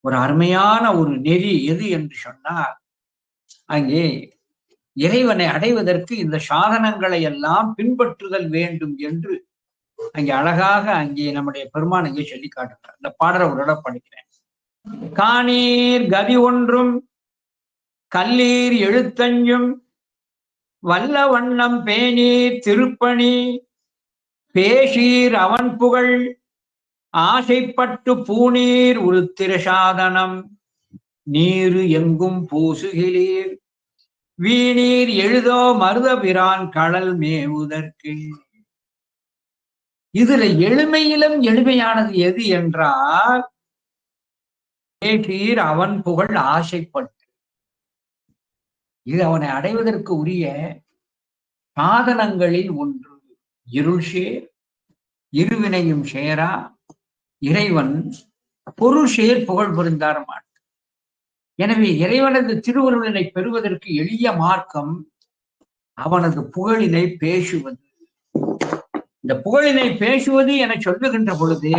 ஒரு அருமையான ஒரு நெறி எது என்று சொன்னால், அங்கே இறைவனை அடைவதற்கு இந்த சாதனங்களை எல்லாம் பின்பற்றுதல் வேண்டும் என்று அங்கே அழகாக அங்கே நம்முடைய பெருமான் அங்கே சொல்லி காட்டுகிறார். இந்த பாடலை ஒரு இடம் படிக்கிறேன். காணீர் கதி ஒன்றும் கல்லீர் எழுத்தஞ்சும் வல்ல வண்ணம் பேணீர் திருப்பணி பேசீர் அவன் புகழ் ஆசைப்பட்டு பூநீர் உருத்திர சாதனம் நீரு எங்கும் பூசுகிறீர் வீணீர் எழுதோ மருத பிரான் கடல் மேவுதற்கு. இதுல எளிமையிலும் எளிமையானது எது என்றால், பேசீர் அவன் புகழ் ஆசைப்பட்டு, இது அவனை அடைவதற்கு உரிய சாதனங்களில் ஒன்று. இருள் சேர் இருவினையும் சேரா இறைவன் பொருள் சேர் புகழ் புரிந்தார் மாட்டார். எனவே இறைவனது திருவருளினை பெறுவதற்கு எளிய மார்க்கம் அவனது புகழினை பேசுவது. இந்த புகழினை பேசுவது என சொல்லுகின்ற பொழுது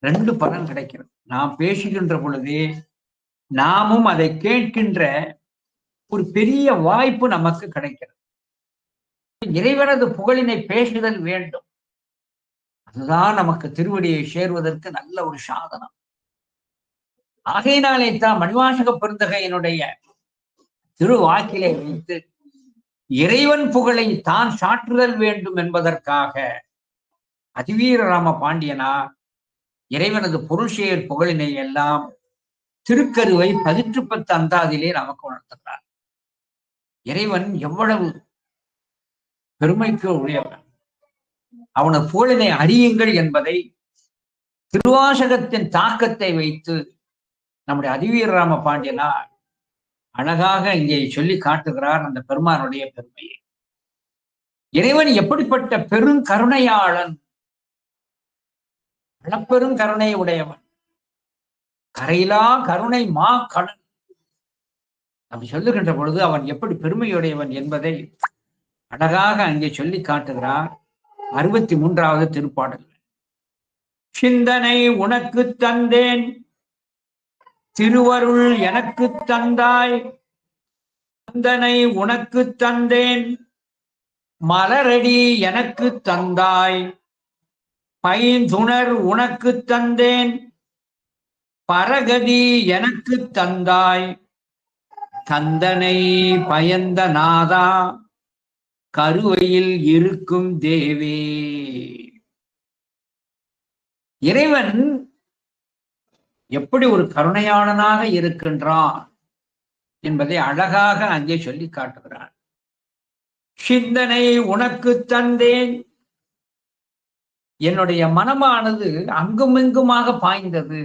ரெண்டு பலன் கிடைக்கிறது. நாம் பேசுகின்ற பொழுது நாமும் அதை கேட்கின்ற ஒரு பெரிய வாய்ப்பு நமக்கு கிடைக்கிறது. இறைவனது புகழினை பேசுதல் வேண்டும். அதுதான் நமக்கு திருவடியை சேர்வதற்கு நல்ல ஒரு சாதனம். ஆகையினாலே தான் மணிவாசக பெருந்தகையினுடைய திருவாக்கிலே வைத்து இறைவன் புகழை தான் சாற்றுதல் வேண்டும் என்பதற்காக அதிவீரராம பாண்டியனார் இறைவனது பொருள் செயல் புகழினை எல்லாம் திருக்கருவை 18 அந்தாதிலே நமக்கு உணர்த்துகிறார். இறைவன் எவ்வளவு பெருமைக்கு உடையவன், அவனது புகழினை அறியுங்கள் என்பதை திருவாசகத்தின் தாக்கத்தை வைத்து நம்முடைய அதிவீரராம பாண்டியனார் அழகாக இங்கே சொல்லி காட்டுகிறார் அந்த பெருமானுடைய பெருமையை. இறைவன் எப்படிப்பட்ட பெருங்கருணையாளன், அளப்பெரும் கருணை உடையவன், கரையிலா கருணை மா கடல். அப்படி சொல்லுகின்ற பொழுது அவன் எப்படி பெருமையுடையவன் என்பதை அழகாக அங்கே சொல்லி காட்டுகிறார் 63வது திருப்பாடல். சிந்தனை உனக்கு தந்தேன் திருவருள் எனக்கு தந்தாய், சிந்தனை உனக்கு தந்தேன் மலரடி எனக்கு தந்தாய், பைந்துணர் உனக்கு தந்தேன் பரகதி எனக்கு தந்தாய், கந்தனை பயந்த நாதா கருவையில் இருக்கும் தேவே. இறைவன் எப்படி ஒரு கருணையாளனாக இருக்கின்றான் என்பதை அழகாக அங்கே சொல்லி காட்டுகிறான். சிந்தனை உனக்கு தந்தேன், என்னுடைய மனமானது அங்குமிங்குமாக பாய்ந்தது,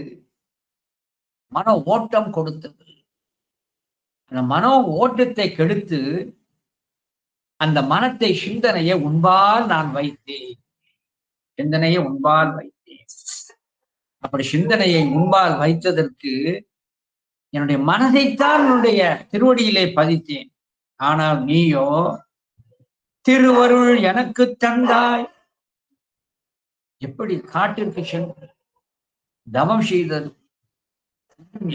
மன ஓட்டம் கொடுத்தது. அந்த மன ஓட்டத்தை கெடுத்து அந்த மனத்தை சிந்தனையை உன்பால் நான் வைத்தேன், சிந்தனையை உன்பால் வைத்தேன். அப்படி சிந்தனையை உன்பால் வைத்ததற்கு என்னுடைய மனதைத்தான் என்னுடைய திருவடியிலே பதித்தேன். ஆனால் நீயோ திருவருள் எனக்கு தந்தாய். எப்படி காட்டிற்கு சென்று தவம் செய்தது,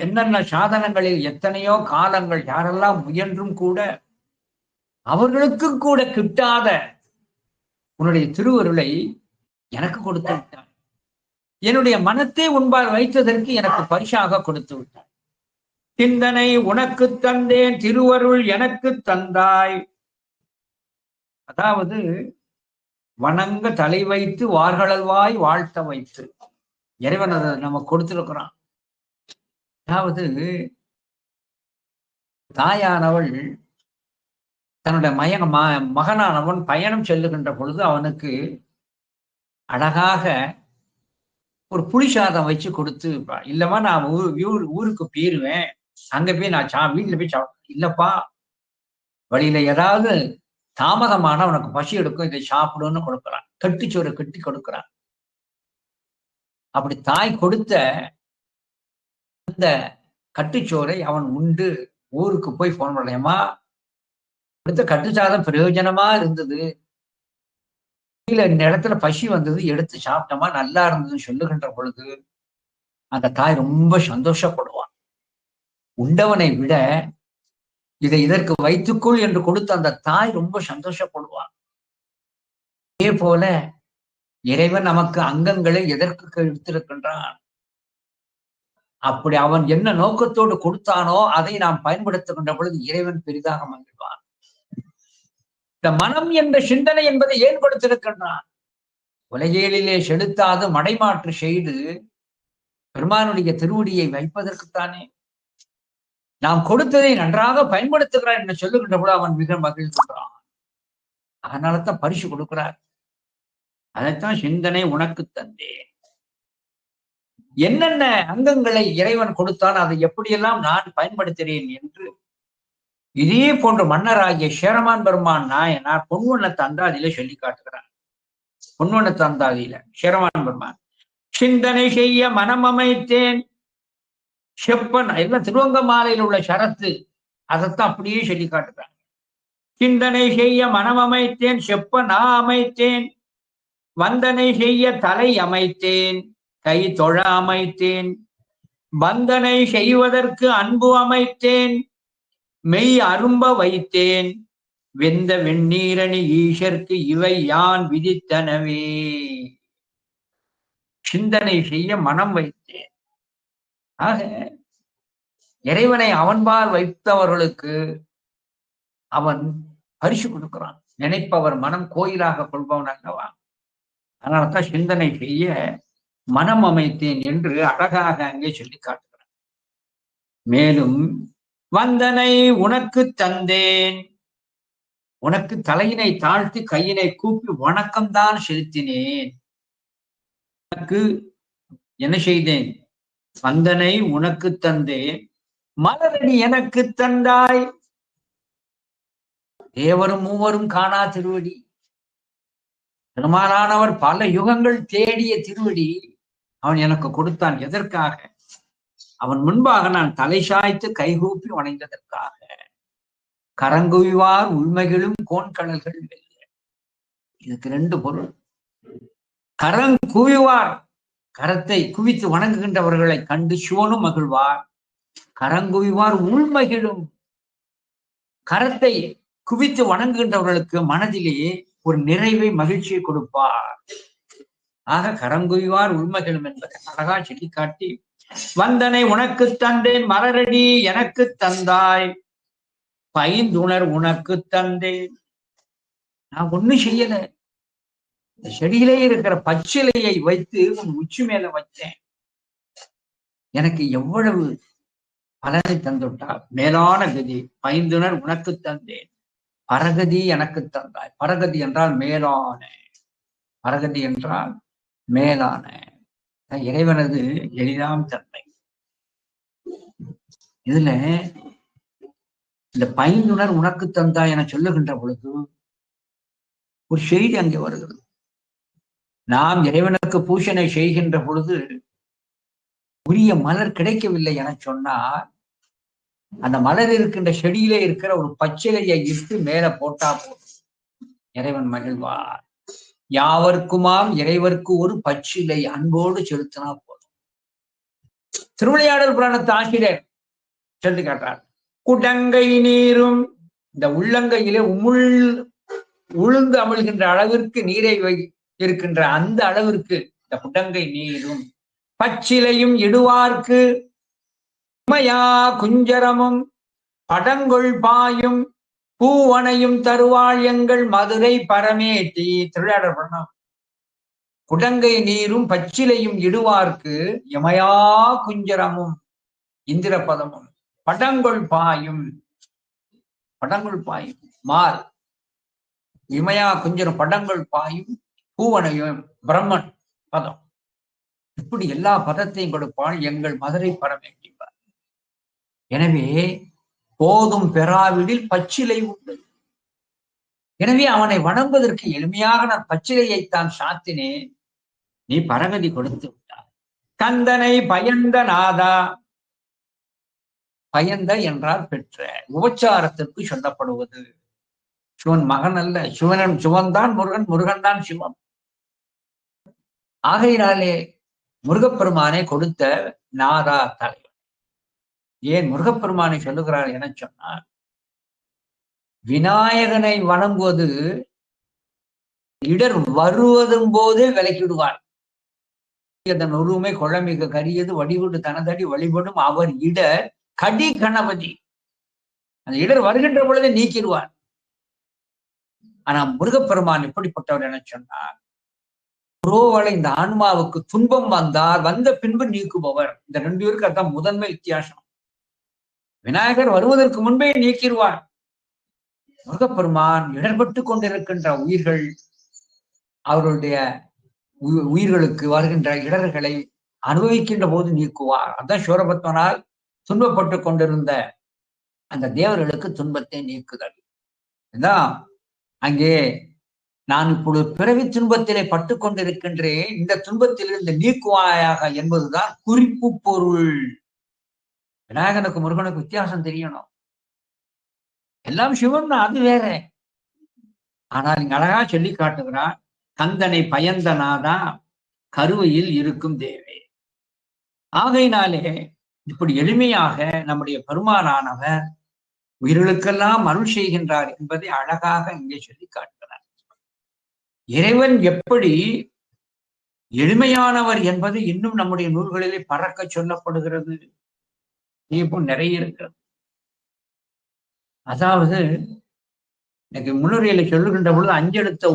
என்னென்ன சாதனங்களில் எத்தனையோ காலங்கள் யாரெல்லாம் முயன்றும் கூட அவர்களுக்கும் கூட கிட்டாத உன்னுடைய திருவருளை எனக்கு கொடுத்து விட்டாய். என்னுடைய மனத்தை உன்பால் வைத்ததற்கு எனக்கு பரிசாக கொடுத்து விட்டாய். சிந்தனை உனக்கு தந்தேன் திருவருள் எனக்கு தந்தாய். அதாவது வணங்க தலை வைத்து வார்களல்வாய் வாழ்த்த வைத்து இறைவன் அதை நம்ம கொடுத்திருக்கிறான். அதாவது தாயானவள் தன்னுடைய மகனானவன் பயணம் செல்லுகின்ற பொழுது அவனுக்கு அழகாக ஒரு புளி சாதம் வச்சு கொடுத்து, இல்லம்மா நான் ஊருக்கு போயிருவேன், அங்க போய் நான் வீட்டுல போய் சாப்பிட இல்லப்பா, வழியில ஏதாவது தாமதமான உனக்கு பசி எடுக்கும், இதை சாப்பிடுன்னு கொடுக்குறான். கட்டிச்சோரை கட்டி கொடுக்குறான். அப்படி தாய் கொடுத்த அந்த கட்டுச்சோரை அவன் உண்டு ஊருக்கு போய் போன் பண்ணலையம்மா, கொடுத்த கட்டுச்சாதம் பிரயோஜனமா இருந்தது, இந்த இடத்துல பசி வந்தது, எடுத்து சாப்பிட்டோமா நல்லா இருந்ததுன்னு சொல்லுகின்ற பொழுது அந்த தாய் ரொம்ப சந்தோஷப்படுவான். உண்டவனை விட இதை இதற்கு வைத்துக்கொள் என்று கொடுத்த அந்த தாய் ரொம்ப சந்தோஷப்படுவான். அதே போல இறைவன் நமக்கு அங்கங்களை எதற்கு எடுத்திருக்கின்றான், அப்படி அவன் என்ன நோக்கத்தோடு கொடுத்தானோ அதை நாம் பயன்படுத்துகின்ற பொழுது இறைவன் பெரிதாக மகிழ்வான். இந்த மனம் என்ற சிந்தனை என்பதை ஏன் கொடுத்திருக்கின்றான்? உலகியலிலே செலுத்தாது மடைமாற்று செய்து பெருமானுடைய திருவடியை வைப்பதற்குத்தானே. நாம் கொடுத்ததை நன்றாக பயன்படுத்துகிறான் என்று சொல்லுகின்ற போது அவன் மிக மகிழ்கிறான். அதனாலதான் பரிசு கொடுக்கிறார். அதைத்தான் சிந்தனை உனக்கு தந்தேன். என்னென்ன அங்கங்களை இறைவன் கொடுத்தான், அதை எப்படியெல்லாம் நான் பயன்படுத்துகிறேன் என்று இதே போன்ற மன்னராகிய சேரமான் பெருமான் நாயனார் பொன்வண்ண தந்தாதியில சொல்லி காட்டுகிறார். பொன்வண்ண தந்தாதியில சேரமான் பெருமான் சிந்தனை செய்ய மனம் அமைத்தேன் செப்பன் எல்லாம் திருவங்க மாலையில் உள்ள சரத்து, அதைத்தான் அப்படியே சொல்லி காட்டுறாங்க. சிந்தனை செய்ய மனம் அமைத்தேன் செப்ப நான் அமைத்தேன், வந்தனை செய்ய தலை அமைத்தேன் கை தொழ அமைத்தேன், வந்தனை செய்வதற்கு அன்பு அமைத்தேன் மெய் அரும்ப வைத்தேன், வெந்த வெந்நீரணி ஈஷர்க்கு இவை யான் விதித்தனவே. சிந்தனை செய்ய மனம் வைத்தேன். ஆக இறைவனை அவன்பால் வைத்தவர்களுக்கு அவன் பரிசு கொடுக்கிறான். நினைப்பவர் மனம் கோயிலாக கொள்பவன் அல்லவா. அதனால்தான் சிந்தனை செய்ய மனம் அமைத்தேன் என்று அழகாக அங்கே சொல்லி காட்டுகிறான். மேலும் வந்தனை உனக்கு தந்தேன், உனக்கு தலையினை தாழ்த்தி கையினை கூப்பி வணக்கம்தான் செலுத்தினேன். உனக்கு என்ன செய்தேன்? வந்தனை உனக்கு தந்தேன், மலரடி எனக்கு தந்தாய். தேவரும் மூவரும் காணா திருவடி, பெருமானானவர் பல யுகங்கள் தேடிய திருவடி அவன் எனக்கு கொடுத்தான். எதற்காக? அவன் முன்பாக நான் தலை சாய்த்து கைகூப்பி வணைந்ததற்காக. கரங்குவிவார் உள்மைகளும் கோண்கடல்கள் வெல்ல. இதுக்கு ரெண்டு பொருள். கரங்குவிவார், கரத்தை குவித்து வணங்குகின்றவர்களை கண்டு சிவனும் மகிழ்வார். கரங்குவிவார் உள்மகிழும், கரத்தை குவித்து வணங்குகின்றவர்களுக்கு மனதிலேயே ஒரு நிறைவை மகிழ்ச்சியை கொடுப்பார். ஆக கரங்குவிவார் உள்மகிழும் என்பதை அழகா சொல்லி காட்டி, வந்தனை உனக்கு தந்தேன் மலரடி எனக்கு தந்தாய், பைந்துணர் உனக்கு தந்தேன். நான் ஒண்ணும் செய்யல, இந்த செடியிலே இருக்கிற பச்சிலையை வைத்து உன் உச்சி மேல வச்சேன். எனக்கு எவ்வளவு பலனை தந்துட்டா, மேலான கதி. பைந்துணர் உனக்கு தந்தேன், பரகதி எனக்கு தந்தாய். பரகதி என்றால் மேலான, பரகதி என்றால் மேலான. இறைவனது எளிதாம் தன்மை. இதுல இந்த பைந்துணர் உனக்கு தந்தாய் என சொல்லுகின்ற பொழுது ஒரு செய்தி அங்கே வருகிறது. நாம் இறைவனுக்கு பூஷணை செய்கின்ற பொழுது உரிய மலர் கிடைக்கவில்லை என சொன்னால், அந்த மலர் இருக்கின்ற செடியிலே இருக்கிற ஒரு பச்சிலையை இட்டு மேல போட்டா போதும், இறைவன் மகிழ்வார். யாவர்க்குமாம் இறைவர்க்கு ஒரு பச்சிலை அன்போடு செலுத்தினா போதும். திருவிளையாடல் புராணத்து ஆசிரியர் சொல்லி காட்டார். குடங்கை நீரும், இந்த உள்ளங்கையிலே உளுந்து அமிழ்கின்ற அளவிற்கு நீரை இருக்கின்ற அந்த அளவிற்கு இந்த குடங்கை நீரும், பச்சிலையும் இடுவார்க்கு இமையா குஞ்சரமும் படங்கொள் பாயும் பூவனையும் தருவாள் எங்கள் மதுரை பரமேட்டி. திருவிளையாடல் புராணம். குடங்கை நீரும் பச்சிலையும் இடுவார்க்கு இமையா குஞ்சரமும் இந்திரபதமும் படங்கொள் பாயும், படங்கொள் பாயும் மால் இமையா குஞ்சரம் படங்கொள் பாயும் பூவனையும் பிரம்மன் பதம், இப்படி எல்லா பதத்தையும் கொடுப்பான் எங்கள் மதுரை பரமேட்டிப்பார். எனவே போதும் பெறாவிடில் பச்சிலை உண்டு. எனவே அவனை வணங்குவதற்கு எளிமையாக நான் பச்சிலையைத்தான் சாத்தினேன், நீ பரகதி கொடுத்து விட்டார். கந்தனை பயந்த நாதா, பயந்த என்றால் பெற்ற, உபச்சாரத்திற்கு சொல்லப்படுவது. சிவன் மகன் அல்ல, சிவன் தான் முருகன், முருகன் தான் சிவன். ஆகையினாலே முருகப்பெருமானை கொடுத்த நாதா தலைவர். ஏன் முருகப்பெருமானை சொல்லுகிறார் என சொன்னார், விநாயகனை வணங்குவது இடர் வருவதும் போதே விலக்கிடுவார். அதன் உருமை குழமிக கரியது வடிவுடு தனதடி வழிபடும் அவர் இடர் கடி கணபதி. அந்த இடர் வருகின்ற பொழுதே நீக்கிடுவார். ஆனா முருகப்பெருமான் எப்படிப்பட்டவர் என சொன்னார், புரோவளை இந்த ஆன்மாவுக்கு துன்பம் வந்தால் வந்த பின்பு நீக்குபவர். இந்த ரெண்டு பேருக்கு அதான் முதன்மை வித்தியாசம். விநாயகர் வருவதற்கு முன்பே நீக்கிடுவார். முருகப்பெருமான் இடர்பட்டு கொண்டிருக்கின்ற உயிர்கள், அவர்களுடைய உயிர்களுக்கு வருகின்ற இடர்களை அனுபவிக்கின்ற போது நீக்குவார். அதான் சூரபத்மனால் துன்பப்பட்டு கொண்டிருந்த அந்த தேவர்களுக்கு துன்பத்தை நீக்குதல். இதான் அங்கே நான் இப்பொழுது பிறவி துன்பத்திலே பட்டு கொண்டிருக்கின்றேன், இந்த துன்பத்திலிருந்து நீக்குவாயாக என்பதுதான் குறிப்பு பொருள். விநாயகனுக்கு முருகனுக்கு வித்தியாசம் தெரியணும். எல்லாம் சிவன் தான், அது வேற. ஆனால் இங்க அழகா சொல்லி காட்டுகிறான், கந்தனை பயந்த நாதா கருவையில் இருக்கும் தேவே. ஆகையினாலே இப்படி எளிமையாக நம்முடைய பெருமானானவர் உயிர்களுக்கெல்லாம் அருள் செய்கின்றார் என்பதை அழகாக இங்கே சொல்லி காட்டுகிறார். இறைவன் எப்படி எளிமையானவர் என்பது இன்னும் நம்முடைய நூல்களிலே பறக்க சொல்லப்படுகிறது. இப்போ நிறைய இருக்கிறது. அதாவது எனக்கு முன்னுரையில சொல்லுகின்ற பொழுது அஞ்செழுத்த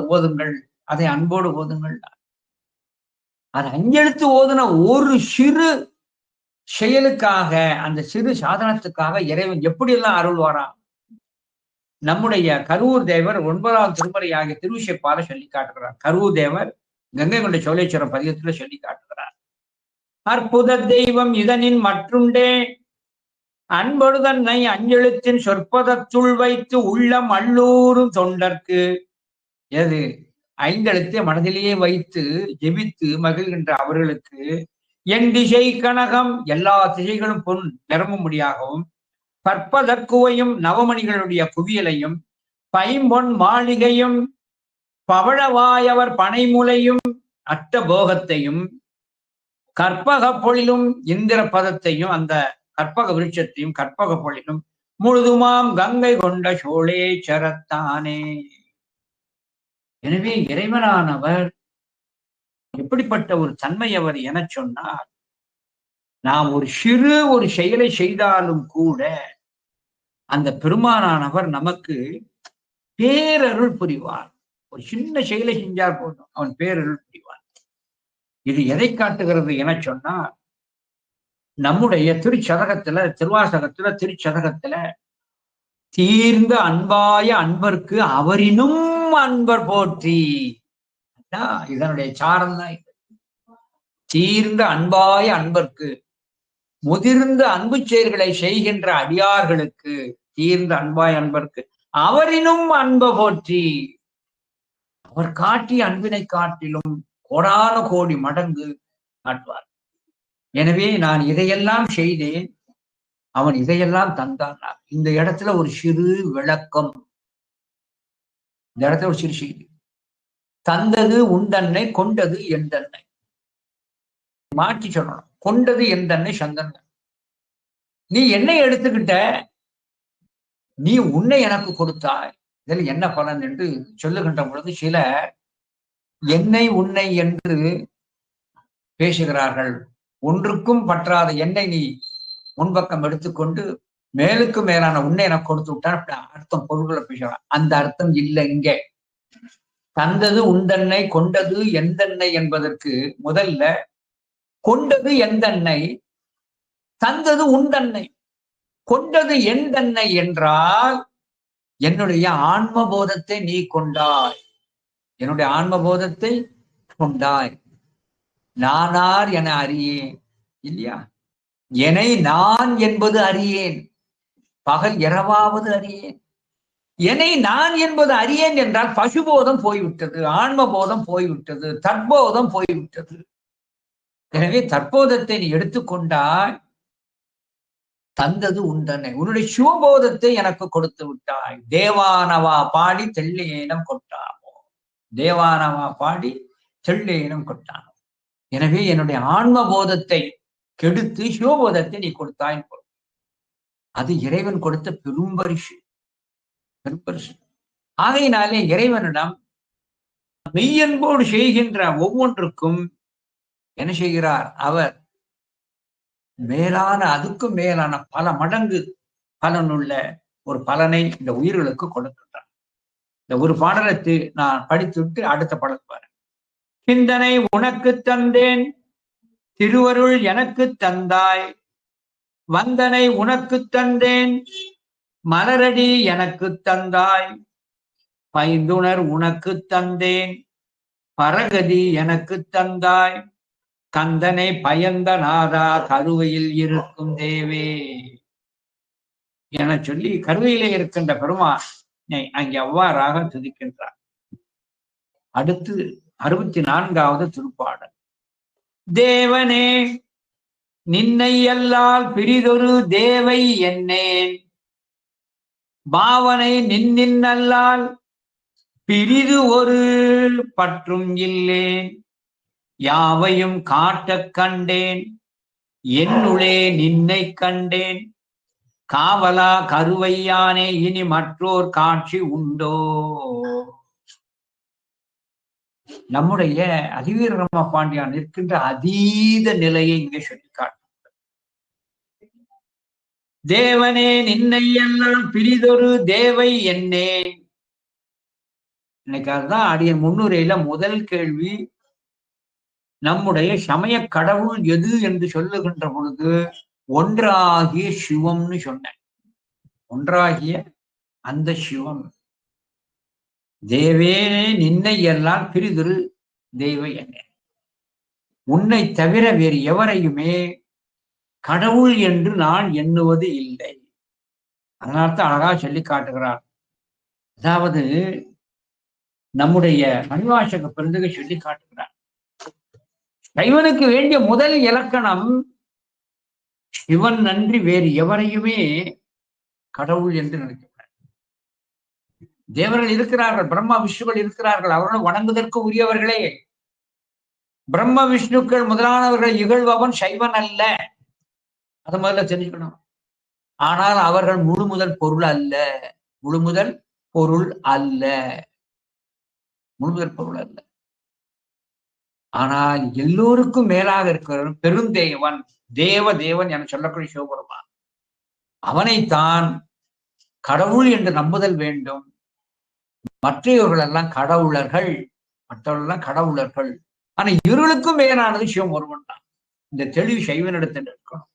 ஓதுங்கள், அதை அன்போடு ஓதுங்கள். அது அஞ்செழுத்து ஓதுன ஒரு சிறு செயலுக்காக, அந்த சிறு சாதனத்துக்காக இறைவன் எப்படியெல்லாம் அருள்வாராம். நம்முடைய கரூர் தேவர் 9ஆம் திருமுறையாகிய திருவிசைப்பால சொல்லி காட்டுகிறார். கரூர் தேவர் கங்கை கொண்ட சோழேஸ்வரம் பதிகத்துல சொல்லி காட்டுகிறார். அற்புத தெய்வம் இதனின் மற்றுண்டே அன்பொழுதன்னை அஞ்செழுத்தின் சொற்பதத்துள் வைத்து உள்ளம் அல்லூரும் தொண்டர்க்கு. எது? ஐந்தெழுத்தை மனதிலேயே வைத்து ஜெபித்து மகிழ்கின்ற அவர்களுக்கு என் திசை கனகம், எல்லா திசைகளும் பொன் நிரம்பும்படியாகவும், பற்பதற்குவையும் நவமணிகளுடைய குவியலையும், பைம்பொன் மாளிகையும், பவழவாயவர் பனைமுலையும், அட்ட போகத்தையும், கற்பக பொழிலும் இந்திர பதத்தையும், அந்த கற்பக விருட்சத்தையும் கற்பக பொழிலும் முழுதுமாம் கங்கை கொண்ட சோழேச்சரத்தானே. எனவே இறைவனானவர் எப்படிப்பட்ட ஒரு தன்மையவர் என சொன்னார், நாம் ஒரு செயலை செய்தாலும் கூட அந்த பெருமானானவர் நமக்கு பேரருள் புரிவார். ஒரு சின்ன செயலை செஞ்சால் போதும், அவன் பேரருள் புரிவார். இது எதை காட்டுகிறது என சொன்னால், நம்முடைய திருச்சதகத்துல தீர்ந்த அன்பாய அன்பர்க்கு அவரினும் அன்பர் போற்றி. இதனுடைய சாரம் தான். தீர்ந்த அன்பாய அன்பர்க்கு, முதிர்ந்த அன்பு செயல்களை செய்கின்ற அடியார்களுக்கு, தீர்ந்த அன்பாய அன்பர்க்கு அவரினும் அன்ப போற்றி. அவர் காட்டிய அன்பினை காட்டிலும் கோடான கோடி மடங்கு காட்டுவார். எனவே நான் இதையெல்லாம் செய்தேன், அவன் இதையெல்லாம் தந்தான். இந்த இடத்துல ஒரு சிறு விளக்கம், இந்த இடத்துல ஒரு சிறு செய்தி. தந்தது உண்டன்னை, கொண்டது எந்தன்னை. மாற்றி சொல்லணும். கொண்டது எந்தன்னை சந்தன்னை. நீ என்னை எடுத்துக்கிட்ட, நீ உன்னை எனக்கு கொடுத்தாய், இதில் என்ன பலன் என்று சொல்லுகின்ற பொழுது சில என்னை உன்னை என்று பேசுகிறார்கள். ஒன்றுக்கும் பற்றாத என்னை நீ முன்பக்கம் எடுத்துக்கொண்டு மேலுக்கு மேலான உன்னை எனக்கு கொடுத்து விட்டான் அர்த்தம் பொருள்களை பேசுறான். அந்த அர்த்தம் இல்லை இங்கே. தந்தது உண்டன்னை, கொண்டது எந்தன்னை என்பதற்கு முதல்ல கொண்டது எந்தன்னை, தந்தது உண்டன்னை. கொண்டது எந்தன்னை என்றால் என்னுடைய ஆன்மபோதத்தை நீ கொண்டாய், என்னுடைய ஆன்மபோதத்தை கொண்டாய். நானார் என அறியேன் இல்லையா? என்னை நான் என்பது அறியேன், பகல் இரவாவது அறியேன். என்னை நான் என்பது அறியேன் என்றால் பசுபோதம் போய்விட்டது, ஆன்மபோதம் போய்விட்டது, தற்போதம் போய்விட்டது. எனவே தற்போதத்தை நீ எடுத்துக்கொண்டாய், தந்தது உண்டனை, உன்னுடைய சிவபோதத்தை எனக்கு கொடுத்து விட்டாய். தேவானவா பாடி தெள்ளேனம் கொட்டாமோ, தேவானவா பாடி தெள்ளேனம் கொட்டானோ. எனவே என்னுடைய ஆன்மபோதத்தை கெடுத்து சிவபோதத்தை நீ கொடுத்தாய். அது இறைவன் கொடுத்த பெரும்பரிசு, பெரும்பரிசு. ஆகையினாலே இறைவனிடம் மெய்யன்போடு செய்கின்ற ஒவ்வொன்றுக்கும் என்ன செய்கிறார் அவர்? மேலான, அதுக்கும் மேலான பல மடங்கு பலனுள்ள ஒரு பலனை இந்த உயிர்களுக்கு கொடுக்கின்றார். இந்த ஒரு பாடலத்தை நான் படித்துவிட்டு அடுத்த பாடல் பாருங்க. சிந்தனை உனக்கு தந்தேன், திருவருள் எனக்கு தந்தாய், வந்தனை உனக்கு தந்தேன், மலரடி எனக்கு தந்தாய், பைந்துணர் உனக்கு தந்தேன், பரகதி எனக்கு தந்தாய், கந்தனை பயந்த நாதா கருவையில் இருக்கும் தேவே. என சொல்லி கருவையிலே இருக்கின்ற பெருமான் அங்கே அவ்வாறாக துதிக்கின்றார். அடுத்து 64வது திருப்பாடல். தேவனே நின்னை அல்லால் பிரிதொரு தேவை என்னேன், பாவனை நின்னல்லால் பிரிது ஒரு பற்றும் இல்லேன், யாவையும் காட்டக் கண்டேன் என்னுளே நின்னை கண்டேன், காவலா கருவையானே இனி மற்றோர் காட்சி உண்டோ. நம்முடைய அதிவீர ராம பாண்டியான் இருக்கின்ற அதீத நிலையை இங்கே சொல்லி காட்டும். தேவனே நின்னை எல்லாம் பிரிதொரு தேவை என்னே. இன்னைக்கு அதுதான் அடியன் முன்னுரையில முதல் கேள்வி. நம்முடைய சமய கடவுள் எது என்று சொல்லுகின்ற பொழுது ஒன்றாகிய சிவம்னு சொன்னேன். ஒன்றாகிய அந்த சிவம். தேவேனே நின்னை எல்லாம் பிரிதொரு தெய்வ என்ன, உன்னை தவிர வேறு எவரையுமே கடவுள் என்று நான் எண்ணுவது இல்லை. அதனால்தான் அழகா சொல்லி காட்டுகிறார். அதாவது நம்முடைய மணிவாசக பெருந்தகை சொல்லி காட்டுகிறார். சைவனுக்கு வேண்டிய முதல் இலக்கணம் சிவன் நன்றி வேறு எவரையுமே கடவுள் என்று நினைக்கிறார். தேவர்கள் இருக்கிறார்கள், பிரம்மா விஷ்ணுக்கள் இருக்கிறார்கள், அவர்களும் வணங்குவதற்கு உரியவர்களே. பிரம்ம விஷ்ணுக்கள் முதலானவர்கள் இகழ்பவன் சைவன் அல்ல, அது முதல்ல தெரிஞ்சுக்கணும். ஆனால் அவர்கள் முழு முதல் பொருள் அல்ல, முழு முதல் பொருள் அல்ல, முழு முதல் பொருள் அல்ல. ஆனால் எல்லோருக்கும் மேலாக இருக்கிற பெருந்தேவன், தேவன் என சொல்லக்கூடிய சிவபெருமான், அவனைத்தான் கடவுள் என்று நம்புதல் வேண்டும். மற்றவர்கள் எல்லாம் கடவுளர்கள், மற்றவர்கள் எல்லாம் கடவுளர்கள். ஆனா இவர்களுக்கும் மேலானது சிவம் ஒருவன் தான். இந்த தெளிவு சைவனிடத்தில் இருக்கணும்.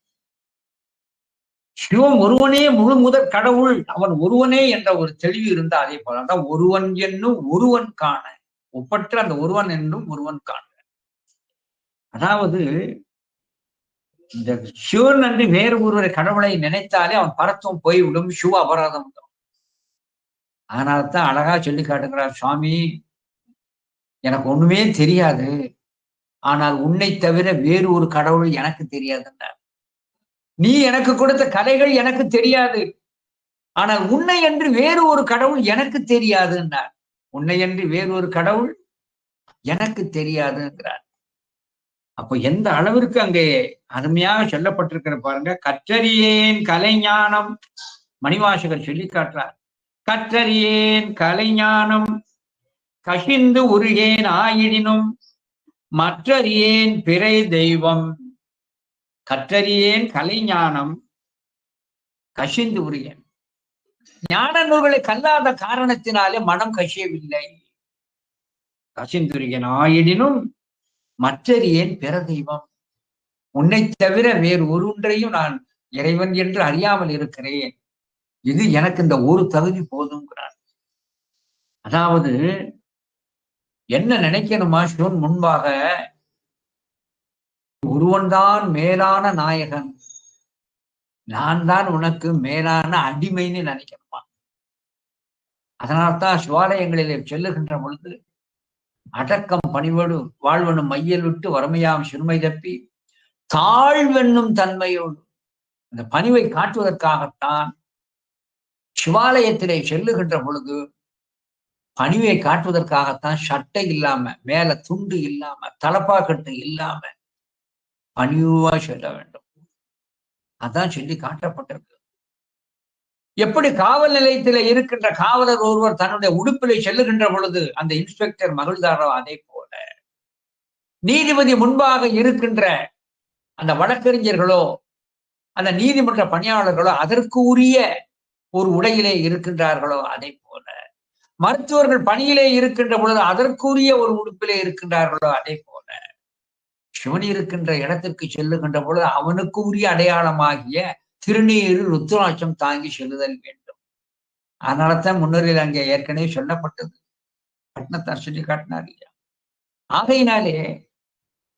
சிவம் ஒருவனே முழு முதற் கடவுள், அவன் ஒருவனே என்ற ஒரு தெளிவு இருந்தா அதே போல அதான் ஒருவன் என்னும் ஒருவன் காண, ஒப்பற்ற அந்த ஒருவன் என்னும் ஒருவன் காண. அதாவது இந்த சிவன் என்று வேறு ஒருவரை கடவுளை நினைத்தாலே அவன் பரத்துவம் போய்விடும், சிவ அபராதம். அதனால்தான் அழகா சொல்லி காட்டுகிறார் சுவாமி, எனக்கு ஒண்ணுமே தெரியாது, ஆனால் உன்னை தவிர வேறு ஒரு கடவுள் எனக்கு தெரியாதுன்றார். நீ எனக்கு கொடுத்த கலைகள் எனக்கு தெரியாது, ஆனால் உன்னை என்று வேறு ஒரு கடவுள் எனக்கு தெரியாதுன்றார். உன்னை என்று வேறு ஒரு கடவுள் எனக்கு தெரியாதுங்கிறார். அப்போ எந்த அளவிற்கு அங்கே அருமையாக சொல்லப்பட்டிருக்கிற பாருங்க. கற்றறியேன் கலைஞானம், மணிவாசகர் சொல்லி காட்டுறார். கற்றறியேன் கலைஞானம் கசிந்து உருகேன் ஆயிடினும் மற்றறியேன் பிறை தெய்வம். கற்றறியேன் கலைஞானம் கசிந்து உருகேன். ஞான நூல்களை கல்லாத காரணத்தினாலே மனம் கசியவில்லை. கசிந்துருகேன் ஆயிடினும் மற்றறியேன் பிற தெய்வம். உன்னை தவிர வேறு ஒருவரையும் நான் இறைவன் என்று அறியாமல் இருக்கிறேன். இது எனக்கு இந்த ஒரு தகுதி போதுங்கிறார். அதாவது என்ன நினைக்கணுமா, சிவன் முன்பாக ஒருவன்தான் மேலான நாயகன், நான் தான் உனக்கு மேலான அடிமைன்னு நினைக்கணுமா. அதனால்தான் சிவாலயங்களிலே செல்லுகின்ற பொழுது அடக்கம் பணிவோடு வாழ்வனும் மையல் விட்டு வறுமையாம் சிறுமை தப்பி தாழ்வென்னும் தன்மையோடு அந்த பணிவை காட்டுவதற்காகத்தான் சிவாலயத்திலே செல்லுகின்ற பொழுது பணிவை காட்டுவதற்காகத்தான் சட்டை இல்லாம, மேல துண்டு இல்லாம, தலப்பாக்கட்டு இல்லாம பணிவா செல்ல வேண்டும். அதான் சொல்லி காட்டப்பட்டிருக்கு. எப்படி காவல் நிலையத்தில இருக்கின்ற காவலர் ஒருவர் தன்னுடைய உடுப்பிலை செல்லுகின்ற பொழுது அந்த இன்ஸ்பெக்டர் மகிழ்ந்தாரோ, அதே போல நீதிபதி முன்பாக இருக்கின்ற அந்த வழக்கறிஞர்களோ அந்த நீதிமன்ற பணியாளர்களோ அதற்கு உரிய ஒரு உடையிலே இருக்கின்றார்களோ, அதே போல மருத்துவர்கள் பணியிலே இருக்கின்ற பொழுது அதற்குரிய ஒரு உடுப்பிலே இருக்கின்றார்களோ, அதே போல சிவன் இருக்கின்ற இடத்திற்கு செல்லுகின்ற பொழுது அவனுக்கு உரிய அடையாளமாகிய திருநீரு ருத்ராட்சம் தாங்கி செல்லுதல் வேண்டும். அதனாலதான் முன்னுரையில் அங்கே ஏற்கனவே சொல்லப்பட்டது, பட்னத்தார் சொல்லி காட்டினார் இல்லையா. ஆகையினாலே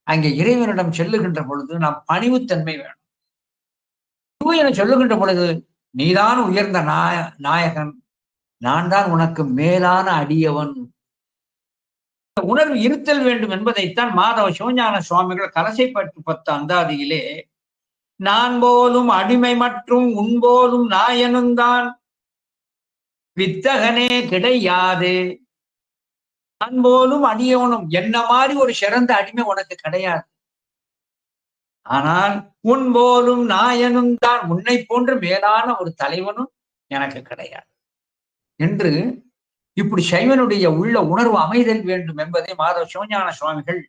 அங்கே இறைவனிடம் செல்லுகின்ற பொழுது நாம் பணிவுத்தன்மை வேணும். என சொல்லுகின்ற பொழுது நீதான் உயர்ந்த நாயகன், நான் தான் உனக்கு மேலான அடியவன். உணர்வு இருத்தல் வேண்டும் என்பதைத்தான் மாதவ சிவஞான சுவாமிகள் கலசைப்பட்டு 10 அந்தாதியிலே நான் போலும் அடிமை மற்றும் உன்போலும் நாயனுந்தான் வித்தகனே கிடையாது. நான் போலும் அடியவனும், என்ன மாதிரி ஒரு சிறந்த அடிமை உனக்கு கிடையாது. ஆனால் உன் போலும் நாயனும் தான், உன்னை போன்று மேலான ஒரு தலைவனும் எனக்கு கிடையாது என்று இப்படி சைவனுடைய உள்ள உணர்வு அமைதல் வேண்டும் என்பதை மாதவ சிவஞான சுவாமிகள்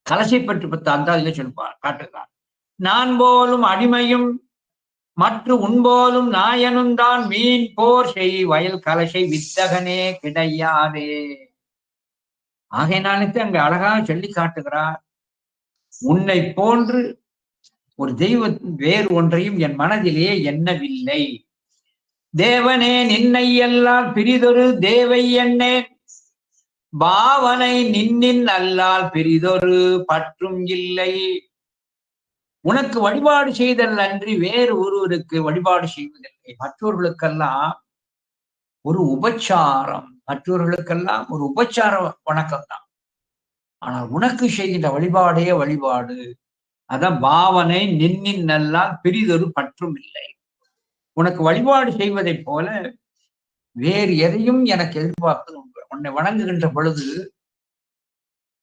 கலசைப்பட்டு 10 அந்தாதியிலே சொல்வார், காட்டுகிறார். நான் போலும் அடிமையும் மற்ற உன்போலும் நாயனும் தான் மீன் போர் செய் வயல் கலசை வித்தகனே கிடையாதே. ஆகையினாலே அங்க அழகாக சொல்லி காட்டுகிறார், உன்னை போன்று ஒரு தெய்வ வேறு ஒன்றையும் என் மனதிலே எண்ணவில்லை. தேவனே நின்னை அல்லால் பிரிதொரு தேவை என்னேன், பாவனை நின்னின் அல்லால் பிரிதொரு பற்றும் இல்லை. உனக்கு வழிபாடு செய்தல் அன்றி வேறு ஒருவருக்கு வழிபாடு செய்வதில்லை. மற்றவர்களுக்கெல்லாம் ஒரு உபச்சாரம், மற்றவர்களுக்கெல்லாம் ஒரு உபச்சார வணக்கம் தான். ஆனால் உனக்கு செய்கின்ற வழிபாடே வழிபாடு. அதான் பாவனை நின்னின் அல்லால் பிரிதொரு பற்றும் இல்லை. உனக்கு வழிபாடு செய்வதை போல வேறு எதையும் எனக்கு எதிர்பார்ப்பது உண்டு. உன்னை வணங்குகின்ற பொழுது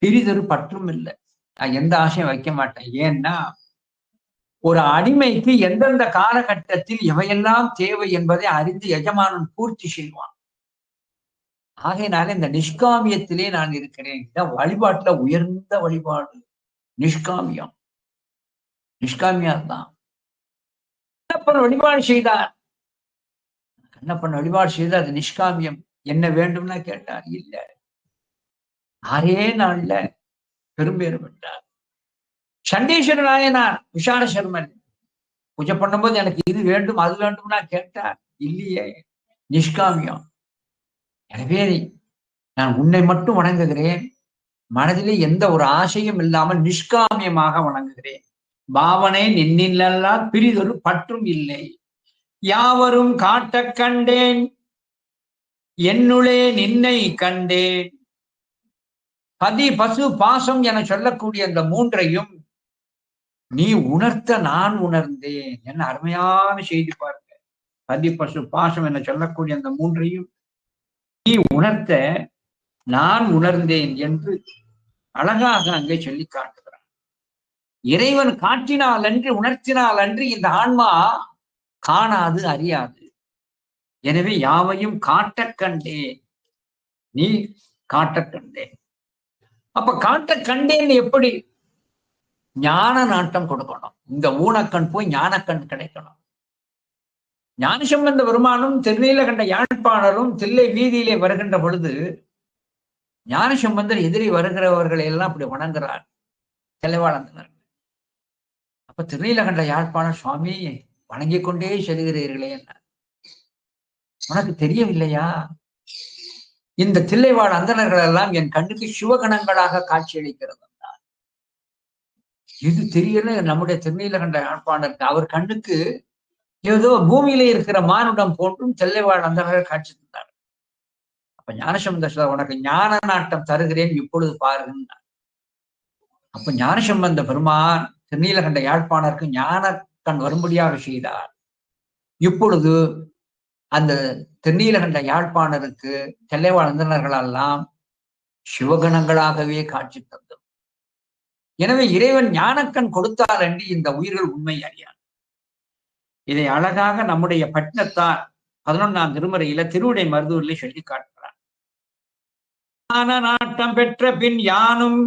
பிரிதொரு பற்றும் இல்லை. நான் எந்த ஆசையும் வைக்க மாட்டேன். ஏன்னா ஒரு அடிமைக்கு எந்தெந்த காலகட்டத்தில் எவையெல்லாம் தேவை என்பதை அறிந்து எஜமானன் பூர்த்தி செய்வான். ஆகையினால இந்த நிஷ்காமியத்திலே நான் இருக்கிறேன். வழிபாட்டுல உயர்ந்த வழிபாடு நிஷ்காமியம். நிஷ்காமியம் தான். கண்ணப்பன் வழிபாடு செய்தார். கண்ணப்பன் வழிபாடு செய்தார், அது நிஷ்காமியம். என்ன வேண்டும்னா கேட்டார், இல்ல 6 நாள்ல பெரும்பேறு பெற்றார். சண்டீஸ்வர நாயனார் விஷால சர்மன் பூஜை பண்ணும்போது எனக்கு இது வேண்டும் அது வேண்டும்னா கேட்டார், இல்லையே, நிஷ்காமியம். எனவே நான் உன்னை மட்டும் வணங்குகிறேன், மனதிலே எந்த ஒரு ஆசையும் இல்லாமல் நிஷ்காமியமாக வணங்குகிறேன். பாவனை நின்னில்லால் பிரிதொரு பற்றும் இல்லை. யாவரும் காட்ட கண்டேன் என்னுளே நின்னை கண்டேன். பதி பசு பாசம் என சொல்லக்கூடிய அந்த மூன்றையும் நீ உணர்த்த நான் உணர்ந்தேன். என்ன அருமையான செய்தி பாருங்க. பதி பசு பாசம் என சொல்லக்கூடிய அந்த மூன்றையும் நீ உணர்த்த நான் உணர்ந்தேன் என்று அழகாக அங்கே சொல்லி காட்டுகிறான். இறைவன் காட்டினால் அன்று உணர்த்தினால் அன்று இந்த ஆன்மா காணாது அறியாது. எனவே யாவையும் காட்ட கண்டேன், நீ காட்ட கண்டேன். அப்ப காட்ட கண்டேன் எப்படி? ஞான நாட்டம் கொடுக்கணும். இந்த ஊனக்கண் போய் ஞானக்கண் கிடைக்கணும். ஞானசம்பந்த பெருமானும் திருநீலகண்ட யாழ்ப்பாணரும் தில்லை வீதியிலே வருகின்ற பொழுது ஞானசம்பந்தர் எதிரி வருகிறவர்களை எல்லாம் அப்படி வணங்குறார், தெளிவாளந்தனர். அப்ப திருநீலகண்ட யாழ்ப்பாணர், சுவாமி வணங்கிக் கொண்டே செல்கிறீர்களே என்ன, உனக்கு தெரியவில்லையா? இந்த தில்லைவாழ் அந்தணர்கள் எல்லாம் என் கண்ணுக்கு சிவகணங்களாக காட்சியளிக்கிறது. இது தெரியல நம்முடைய திருநீலகண்ட யாழ்ப்பாணருக்கு. அவர் கண்ணுக்கு ஏதோ பூமியிலே இருக்கிற மானுடம் போன்றும் தில்லைவாழ் அந்தணர்கள் காட்சி தந்தார். அப்ப ஞானசம்பந்த உனக்கு ஞான நாட்டம் தருகிறேன், இப்பொழுது பாருங்க. அப்ப ஞானசம்பந்த பெருமான் திருநீலகண்ட யாழ்ப்பாணருக்கு ஞான கண் வரும்படியாக செய்தார். இப்பொழுது அந்த திருநீலகண்ட யாழ்ப்பாணருக்கு தில்லைவாழ் அந்தணர்களெல்லாம் சிவகணங்களாகவே காட்சி தந்தது. எனவே இறைவன் ஞானக்கண் கொடுத்தால் அன்றி இந்த உயிர்கள் உண்மை அறியாது. இதை அழகாக நம்முடைய பட்டினத்தார் 11ஆம் திருமுறையில திருவிடை மருதூரிலே சொல்லி காட்டுகிறார். ஞான நாட்டம் பெற்ற பின் யானும்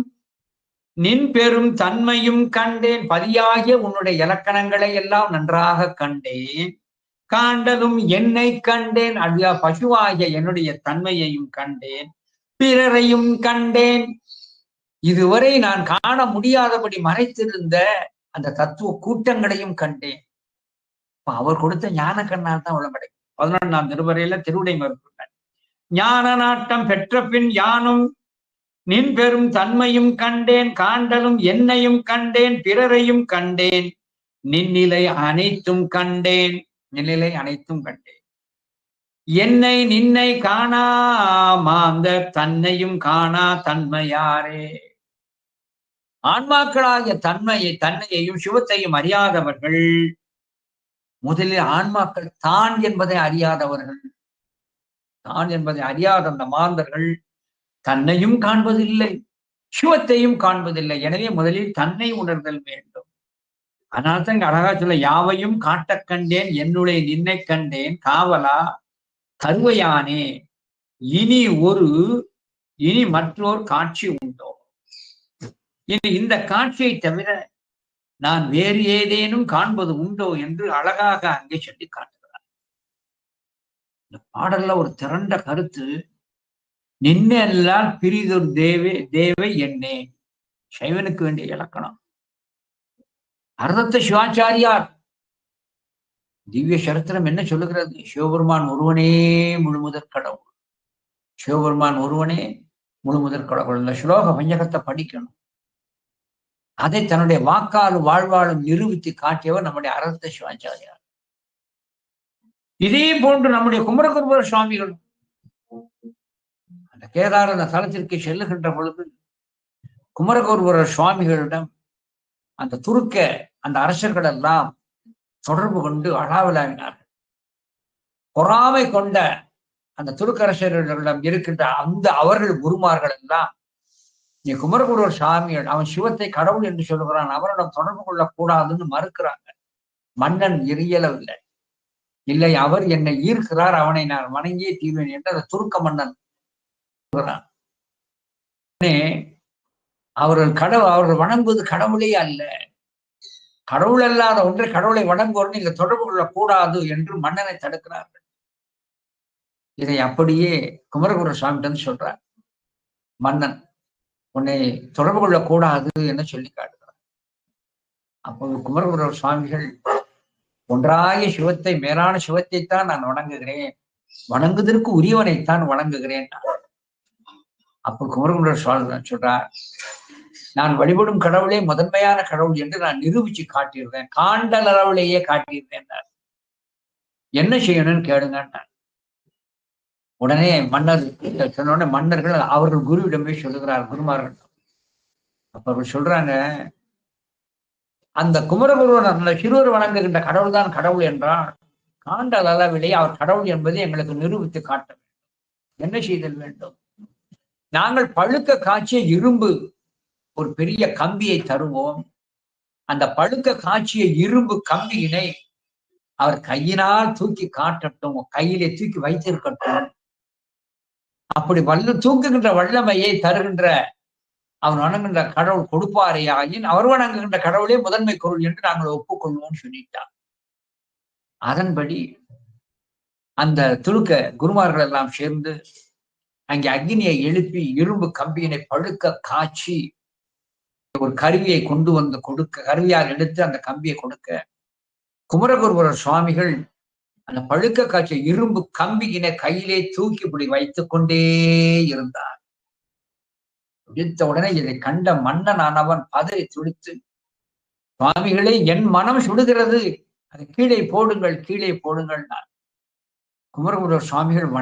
நின் பெரும் தன்மையும் கண்டேன். பதியாகிய உன்னுடைய இலக்கணங்களை எல்லாம் நன்றாக கண்டேன். காண்டலும் என்னை கண்டேன். அது பசுவாகிய என்னுடைய தன்மையையும் கண்டேன், பிறரையும் கண்டேன். இதுவரை நான் காண முடியாதபடி மறைத்திருந்த அந்த தத்துவ கூட்டங்களையும் கண்டேன். அவர் கொடுத்த ஞான கண்ணால் தான் உள்ள கிடைக்கும். 11ஆம் திருமுறையில திருவிடை மருதூர் ஞான நாட்டம் பெற்ற பின் யானும் நின் பெரும் தன்மையும் கண்டேன். காண்டலும் என்னையும் கண்டேன், பிறரையும் கண்டேன், நின்னிலை அனைத்தும் கண்டேன். நிலை அனைத்தும் கண்டேன். என்னை நின்னை காணாமாந்த தன்னையும் காணா தன்மையாரே. ஆன்மாக்களாகிய தன்னையையும் சிவத்தையும் அறியாதவர்கள் முதலில் ஆன்மாக்கள் தான் என்பதை அறியாதவர்கள், தான் என்பதை அறியாத அந்த மாந்தர்கள் தன்னையும் காண்பதில்லை, சிவத்தையும் காண்பதில்லை. எனவே முதலில் தன்னை உணர்தல் வேண்டும். அதனால்தான் இங்க அழகா சொல்ல, யாவையும் காட்டக் கண்டேன் என்னுடைய நின்னை கண்டேன் காவலா கருவையானே, இனி மற்றொரு காட்சி உண்டோ? இனி இந்த காட்சியை தவிர நான் வேறு ஏதேனும் காண்பது உண்டோ என்று அழகாக அங்கே சொல்லி காட்டுகிறார். இந்த பாடல்ல ஒரு திரண்ட கருத்து, நின்னெல்லாம் பிரிதொரு தேவை என்னே, சைவனுக்கு வேண்டிய இலக்கணம். அர்த்தத்த சிவாச்சாரியார் திவ்ய சரித்திரம் என்ன சொல்லுகிறது? சிவபெருமான் ஒருவனே முழுமுதற் கடவுள், சிவபெருமான் ஒருவனே முழுமுதற் கடவுள். இந்த ஸ்லோக பஞ்சகத்தை படிக்கணும். அதை தன்னுடைய வாக்காலும் வாழ்வாலும் நிரூபித்து காட்டியவர் நம்முடைய அர்த்த சிவாச்சாரியார். இதே போன்று நம்முடைய குமரகுருபர சுவாமிகள் அந்த கேதார அந்த தலத்திற்கு செல்லுகின்ற பொழுது குமரகுருபர சுவாமிகளிடம் அந்த துருக்க அந்த அரசர்கள் எல்லாம் தொடர்பு கொண்டு அழாவிலாவினார்கள். பொறாமை கொண்ட அந்த துருக்கரசர்களிடம் இருக்கின்ற அந்த அவர்கள் குருமார்கள் எல்லாம், நீ குமரகுருவர் சாமிகள் அவன் சிவத்தை கடவுள் என்று சொல்லுகிறான், அவரிடம் தொடர்பு கொள்ளக்கூடாதுன்னு மறுக்கிறாங்க. மன்னன் இயலவில்லை. இல்லை, அவர் என்னை ஈர்க்கிறார், அவனை நான் வணங்கியே தீர்வேன் என்று அந்த துருக்க மன்னன் அவர்கள் வணங்குவது கடவுளே அல்ல, கடவுள் அல்லாத ஒன்றை கடவுளை வணங்குவோர் நீங்க தொடர்பு கொள்ளக்கூடாது என்று மன்னனை தடுக்கிறார்கள். இதை அப்படியே குமரகுரு சுவாமிகிட்ட சொல்றார். மன்னன் உன்னை தொடர்பு கொள்ளக்கூடாது என்று சொல்லி காட்டுகிறார். அப்போது குமரகுரு சுவாமிகள், ஒன்றாகிய சிவத்தை, மேலான சிவத்தைத்தான் நான் வணங்குகிறேன், வணங்குவதற்கு உரியவனைத்தான் வணங்குகிறேன். அப்போ குமரகுரு சுவாமி சொல்றார், நான் வழிபடும் கடவுளே முதன்மையான கடவுள் என்று நான் நிரூபிச்சு காட்டியிருந்தேன், காண்டல் அளவுலேயே காட்டியிருந்தேன். என்ன செய்யணும்னு கேளுங்க. உடனே மன்னர் சொன்ன மன்னர்கள் அவர்கள் குருவிடமே சொல்லுகிறார், குருமார்கள். அப்ப அவர்கள் சொல்றாங்க, அந்த குமரகுருவன் அந்த சிறுவர் வணங்குகின்ற கடவுள் தான் கடவுள் என்றால் காண்டல் அளவிலேயே அவர் கடவுள் என்பதை எங்களுக்கு நிரூபித்து காட்ட வேண்டும். என்ன செய்தல் வேண்டும்? நாங்கள் பழுக்க காய்ச்சிய இரும்பு ஒரு பெரிய கம்பியை தருவோம், அந்த பழுக்க காய்ச்சிய இரும்பு கம்பியினை அவர் கையினால் தூக்கி காட்டட்டும், கையிலே தூக்கி வைத்திருக்கட்டும். அப்படி தூக்குகின்ற வல்லமையை தருகின்ற அவன் வணங்குகின்ற கடவுள் கொடுப்பாரே ஆயின் அவர் வணங்குகின்ற கடவுளே முதன்மை பொருள் என்று நாங்கள் ஒப்புக்கொள்வோம் சொல்லிட்டார். அதன்படி அந்த துருக்க குருமார்கள் எல்லாம் சேர்ந்து அங்கே அக்னியை எழுப்பி இரும்பு கம்பியினை பழுக்க காய்ச்சி ஒரு கருவியை கொண்டு வந்து கொடுக்க, கருவியால் எடுத்து அந்த கம்பியை கொடுக்க, குமரகுருபரர் சுவாமிகள் அந்த பழுக்க காய்ச்சிய இரும்பு கம்பியினை கையிலே தூக்கி இப்படி வைத்துக் கொண்டே இருந்தார். பிடித்த உடனே இதை கண்ட மன்னனானவன் பதறி துடித்து, சுவாமிகளே என் மனம் சுடுகிறது, அதை கீழே போடுங்கள், கீழே போடுங்கள். குமரகுருபரர் சுவாமிகள்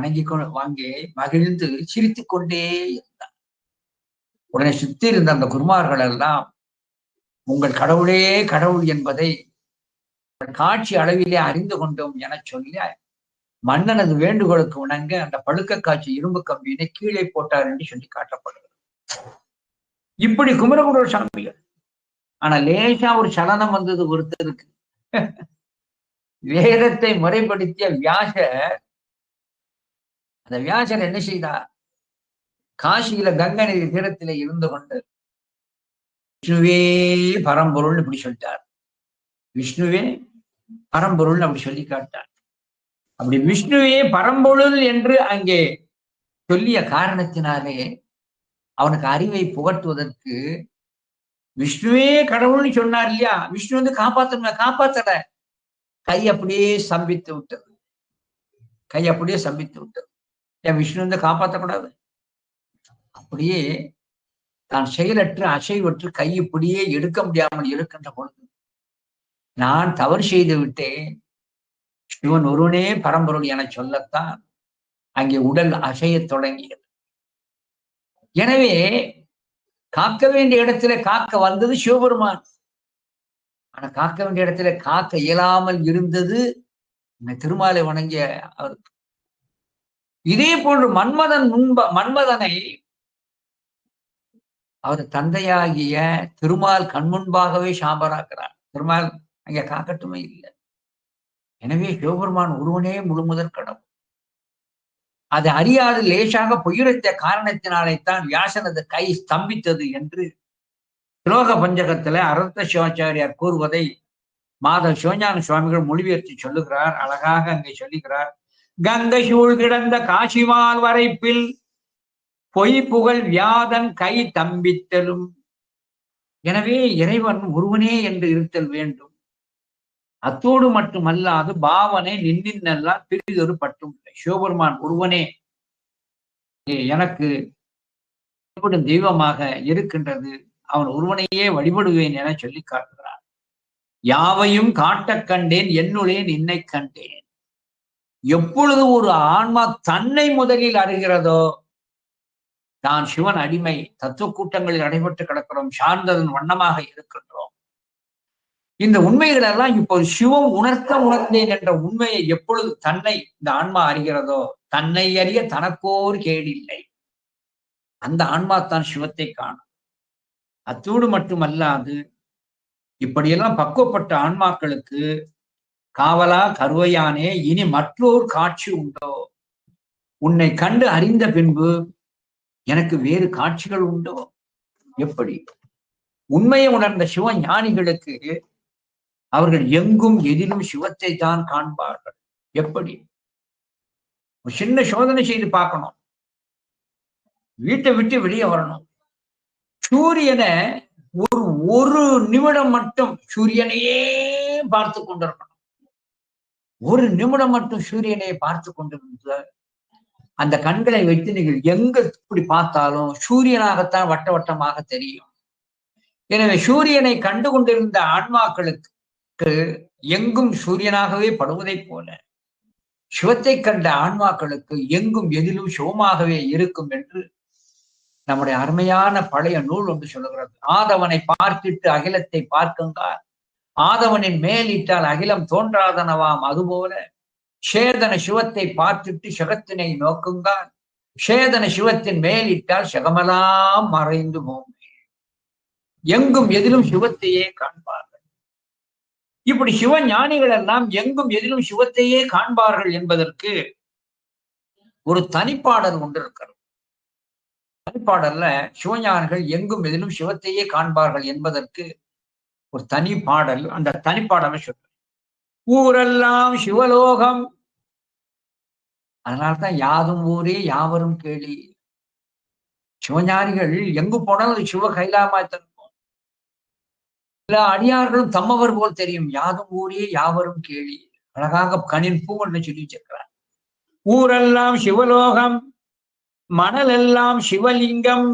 வாங்கி மகிழ்ந்து சிரித்து கொண்டே இருந்தார். உடனே சுத்தி இருந்த அந்த குருமார்கள் எல்லாம், உங்கள் கடவுளே கடவுள் என்பதை காட்சி அளவிலே அறிந்து கொண்டோம் என சொல்லி மன்னனது வேண்டுகோளுக்கு உணங்க அந்த பழுக்க காட்சி இரும்பு கம்பியினை கீழே போட்டார் என்று சொல்லி காட்டப்படுகிறது. இப்படி குமரகுரு சாமிகள். ஆனா லேசா ஒரு சலனம் வந்தது ஒருத்தருக்கு. வேதத்தை முறைப்படுத்திய வியாசர், அந்த வியாசர் என்ன செய்தார்? காசியில கங்கை நதி தீரத்திலே இருந்து கொண்டு விஷ்ணுவே பரம்பொருள் இப்படி சொல்லிட்டார். விஷ்ணுவே பரம்பொருள் அப்படி சொல்லி காட்டார். அப்படி விஷ்ணுவே பரம்பொருள் என்று அங்கே சொல்லிய காரணத்தினாலே அவனுக்கு அறிவை புகட்டுவதற்கு, விஷ்ணுவே கடவுள்னு சொன்னார் இல்லையா, விஷ்ணு வந்து காப்பாத்தல, கை அப்படியே சம்பித்து விட்டது. ஏன் விஷ்ணு வந்து காப்பாற்றக்கூடாது? அப்படியே தான் செயலற்று அசைவற்று கை இப்படியே எடுக்க முடியாமல் இருக்கின்ற பொழுது, நான் தவறு செய்து விட்டேன், சிவன் ஒருவனே பரம்பொருள் என சொல்லத்தான் அங்கே உடல் அசையத் தொடங்கியது. எனவே காக்க வேண்டிய இடத்துல காக்க வந்தது சிவபெருமான். ஆனா காக்க வேண்டிய இடத்துல காக்க இயலாமல் இருந்தது இந்த திருமாலை வணங்கிய அவருக்கு. இதே போன்று மன்மதனை அவர் தந்தையாகிய திருமால் கண்முன்பாகவே சாம்பராக்கிறார். திருமால் அங்கே காக்கட்டுமே இல்லை. எனவே சிவபெருமான் ஒருவனே முழுமுதற் கடவுள். அதை அறியாது லேசாக பொய்யுரைத்த காரணத்தினாலேத்தான் வியாசனது கை ஸ்தம்பித்தது என்று ஸ்லோக பஞ்சகத்துல அரத்த சிவாச்சாரியார் கூறுவதை மாதவ சிவஞான சுவாமிகள் மொழிபெயர்த்து சொல்லுகிறார். அழகாக அங்கே சொல்லுகிறார். கங்கை சூழ் கிடந்த காசிமால் வரைப்பில் பொய் புகழ் வியாதன் கை தம்பித்தலும். எனவே இறைவன் ஒருவனே என்று இருத்தல் வேண்டும். அத்தோடு மட்டுமல்லாது பாவனை நின்னின்னெல்லாம் பிரிதொரு பட்டும் இல்லை. சிவபெருமான் ஒருவனே எனக்கு தெய்வமாக இருக்கின்றது, அவன் ஒருவனையே வழிபடுவேன் என சொல்லி காட்டுகிறான். யாவையும் காட்டக் கண்டேன் என்னுளே நின்னை கண்டேன். எப்பொழுது ஒரு ஆன்மா தன்னை முதலில் அறிகிறதோ, நான் சிவன் அடிமை, தத்துவ கூட்டங்களில் நடைபெற்று கிடக்கிறோம், சார்ந்ததன் வண்ணமாக இருக்கின்றோம். இந்த உண்மைகள் எல்லாம் இப்போது சிவம் உணர்ந்தேன் என்ற உண்மையை எப்பொழுது தன்னை இந்த ஆன்மா அறிகிறதோ, தன்னை அறிய தனக்கோர் கேடில்லை, அந்த ஆன்மா தான் சிவத்தை காணும். அத்தோடு மட்டுமல்லாது இப்படியெல்லாம் பக்குவப்பட்ட ஆன்மாக்களுக்கு காவலா கருவையானே இனி மற்றொரு காட்சி உண்டோ? உன்னை கண்டு அறிந்த பின்பு எனக்கு வேறு காட்சிகள் உண்டோ? எப்படி? உண்மையை உணர்ந்த சிவ ஞானிகளுக்கு அவர்கள் எங்கும் எதிலும் சிவத்தை தான் காண்பார்கள். எப்படி? ஒரு சின்ன சோதனை செய்து பார்க்கணும். வீட்டை விட்டு வெளியே வரணும். சூரியனை ஒரு நிமிடம் மட்டும் சூரியனையே பார்த்து கொண்டிருக்கணும். ஒரு நிமிடம் மட்டும் சூரியனை பார்த்து கொண்டிருந்த அந்த கண்களை வைத்து நீங்கள் எங்க இப்படி பார்த்தாலும் சூரியனாகத்தான் வட்ட வட்டமாக தெரியும். எனவே சூரியனை கண்டு கொண்டிருந்த ஆன்மாக்களுக்கு எங்கும் சூரியனாகவே படுவதைப் போல சிவத்தை கண்ட ஆன்மாக்களுக்கு எங்கும் எதிலும் சிவமாகவே இருக்கும் என்று நம்முடைய அருமையான பழைய நூல் ஒன்று சொல்லுகிறது. ஆதவனை பார்த்திட்டு அகிலத்தை பார்க்குங்கால், ஆதவனின் மேலிட்டால் அகிலம் தோன்றாதனவாம். அதுபோல சேதன சிவத்தை பார்த்துட்டு சிவத்தினை நோக்குங்கால், சேதன சிவத்தின் மேலிட்டால் சிவமெல்லாம் மறைந்து போமே. எங்கும் எதிலும் சிவத்தையே காண்பார்கள். இப்படி சிவ ஞானிகள் எல்லாம் எங்கும் எதிலும் சிவத்தையே காண்பார்கள் என்பதற்கு ஒரு தனிப்பாடல் ஒன்று இருக்கிறது. தனிப்பாடல்ல சிவஞானிகள் எங்கும் எதிலும் சிவத்தையே காண்பார்கள் என்பதற்கு ஒரு தனி பாடல். அந்த தனிப்பாடலை சொல்ற ஊரெல்லாம் சிவலோகம். அதனால்தான் யாதும் ஊரே யாவரும் கேளி. சிவஞானிகள் எங்கு போனாலும் சிவ கைலாமா தருவோம். எல்லா அடியார்களும் தம்மவர் போல் தெரியும். யாதும் ஊரே யாவரும் கேளி. அழகாக கணின் பூவன்னு சொல்லி வச்சிருக்கிறார். ஊரெல்லாம் சிவலோகம், மணல் எல்லாம் சிவலிங்கம்,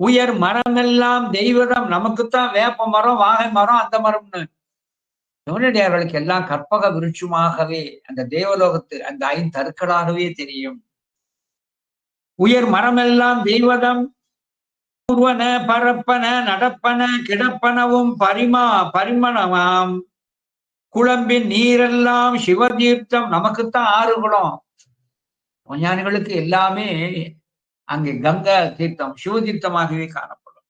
உயர் மரம் எல்லாம் தெய்வதம். நமக்குத்தான் வேப்ப மரம், வாகை மரம், அந்த மரம்னு சிவனடியார்களுக்கு எல்லாம் கற்பக விருட்சமாகவே அந்த தேவலோகத்து அந்த ஐந்தருக்களாகவே தெரியும். உயர் மரம் எல்லாம் தெய்வதம், பூர்வன பரப்பன நடப்பன கிடப்பனவும் பரிமணமாம். குழம்பின் நீரெல்லாம் சிவதீர்த்தம். நமக்குத்தான் 6 குளம். ஞானிகளுக்கு எல்லாமே அங்கே கங்கா தீர்த்தம் சிவதீர்த்தமாகவே காணப்படும்.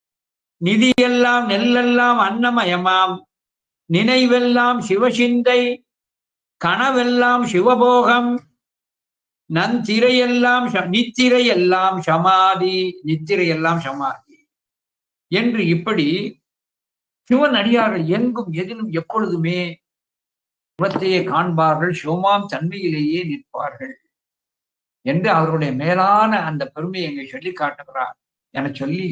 நிதி எல்லாம் நெல்லெல்லாம் அன்னமயமாம். நினைவெல்லாம் சிவசிந்தை, கனவெல்லாம் சிவபோகம். நந்திரையெல்லாம் நித்திரையெல்லாம் சமாதி, நித்திரையெல்லாம் சமாதி என்று இப்படி சிவன் அடியார்கள் எங்கும் எதிலும் எப்பொழுதுமே சிவத்தையே காண்பார்கள், சிவமாம் தன்மையிலேயே நிற்பார்கள் என்று அவருடைய மேலான அந்த பெருமையை எங்களை சொல்லி காட்டுகிறார் என சொல்லி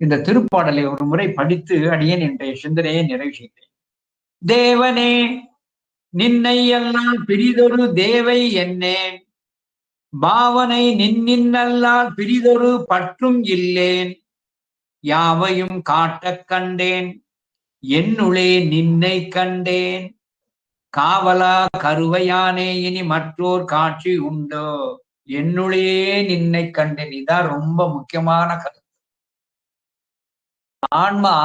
இந்த திருப்பாடலை ஒரு முறை படித்து அடியேன் இன்றைய சிந்தனையை நிறைவு செய்தேன். தேவனே நின்னை எல்லாம் பிரிதொரு தேவை என்னேன், பாவனை நின்னின்னல்லால் பிரிதொரு பற்றும் இல்லேன். யாவையும் காட்டக் கண்டேன் என்னுளே நின்னை கண்டேன். காவலா கருவையானே இனி மற்றோர் காட்சி உண்டோ, என்னுள்ளே நின்னை கண்டேன். இதான் ரொம்ப முக்கியமான கருத்து. ஆன்மா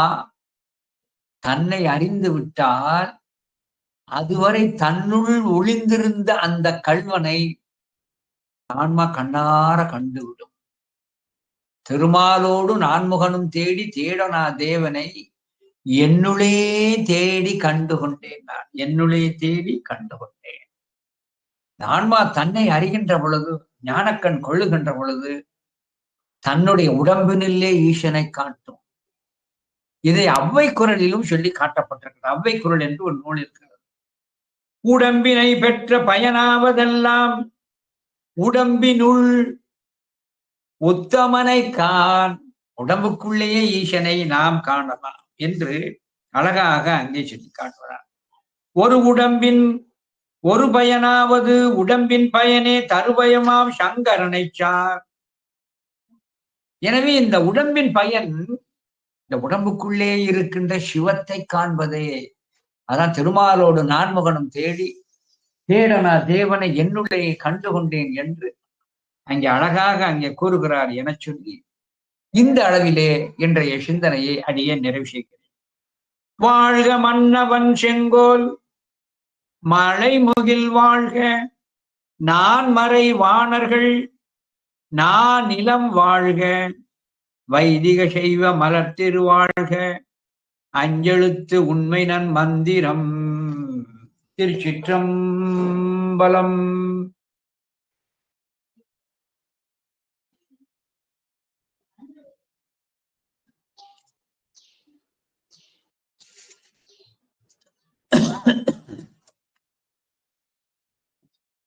தன்னை அறிந்து விட்டால் அதுவரை தன்னுள் ஒளிந்திருந்த அந்த கள்வனை ஆன்மா கண்ணார கண்டுவிடும். திருமாலோடு நான்முகனும் தேடி தேடனா தேவனை என்னுளே தேடி கண்டு கொண்டேன். நான் என்னுளே தேடி கண்டு கொண்டேன். ஆன்மா தன்னை அறிகின்ற பொழுது, ஞானக்கண் கொள்ளுகின்ற பொழுது தன்னுடைய உடம்பினிலே ஈசனை காட்டும். இதை அவ்வை குரலிலும் சொல்லி காட்டப்பட்டிருக்கிறது. அவ்வை குரல் என்று ஒரு நூல் இருக்கிறது. உடம்பினை பெற்ற பயனாவதெல்லாம் உடம்பினுள் உத்தமனை காண். உடம்புக்குள்ளேயே ஈசனை நாம் காணலாம் என்று அழகாக அங்கே சொல்லி காட்டுகிறார். ஒரு உடம்பின் ஒரு பயனாவது உடம்பின் பயனே தருபயமாம் சங்கரனை சார். எனவே இந்த உடம்பின் பயன் இந்த உடம்புக்குள்ளே இருக்கின்ற சிவத்தை காண்பதே. அதான் திருமாலோடு நான்முகனும் தேடி தேடனா தேவனை என்னுள்ளே கண்டு கொண்டேன் என்று அங்கே அழகாக அங்கே கூறுகிறார் என சொல்லி இந்த அளவிலே இன்றைய சிந்தனையை அடியே நிறைவு செய்கிறேன். வாழ்க மன்னவன் செங்கோல் மலைமுகில் வாழ்க, நான் மறை வாணர்கள் நான் நிலம் வாழ்க, வைதிக செய்வ மலர்த்திருவாழ்க, அஞ்செழுத்து உண்மை நன் மந்திரம். திருச்சிற்றம்பலம்.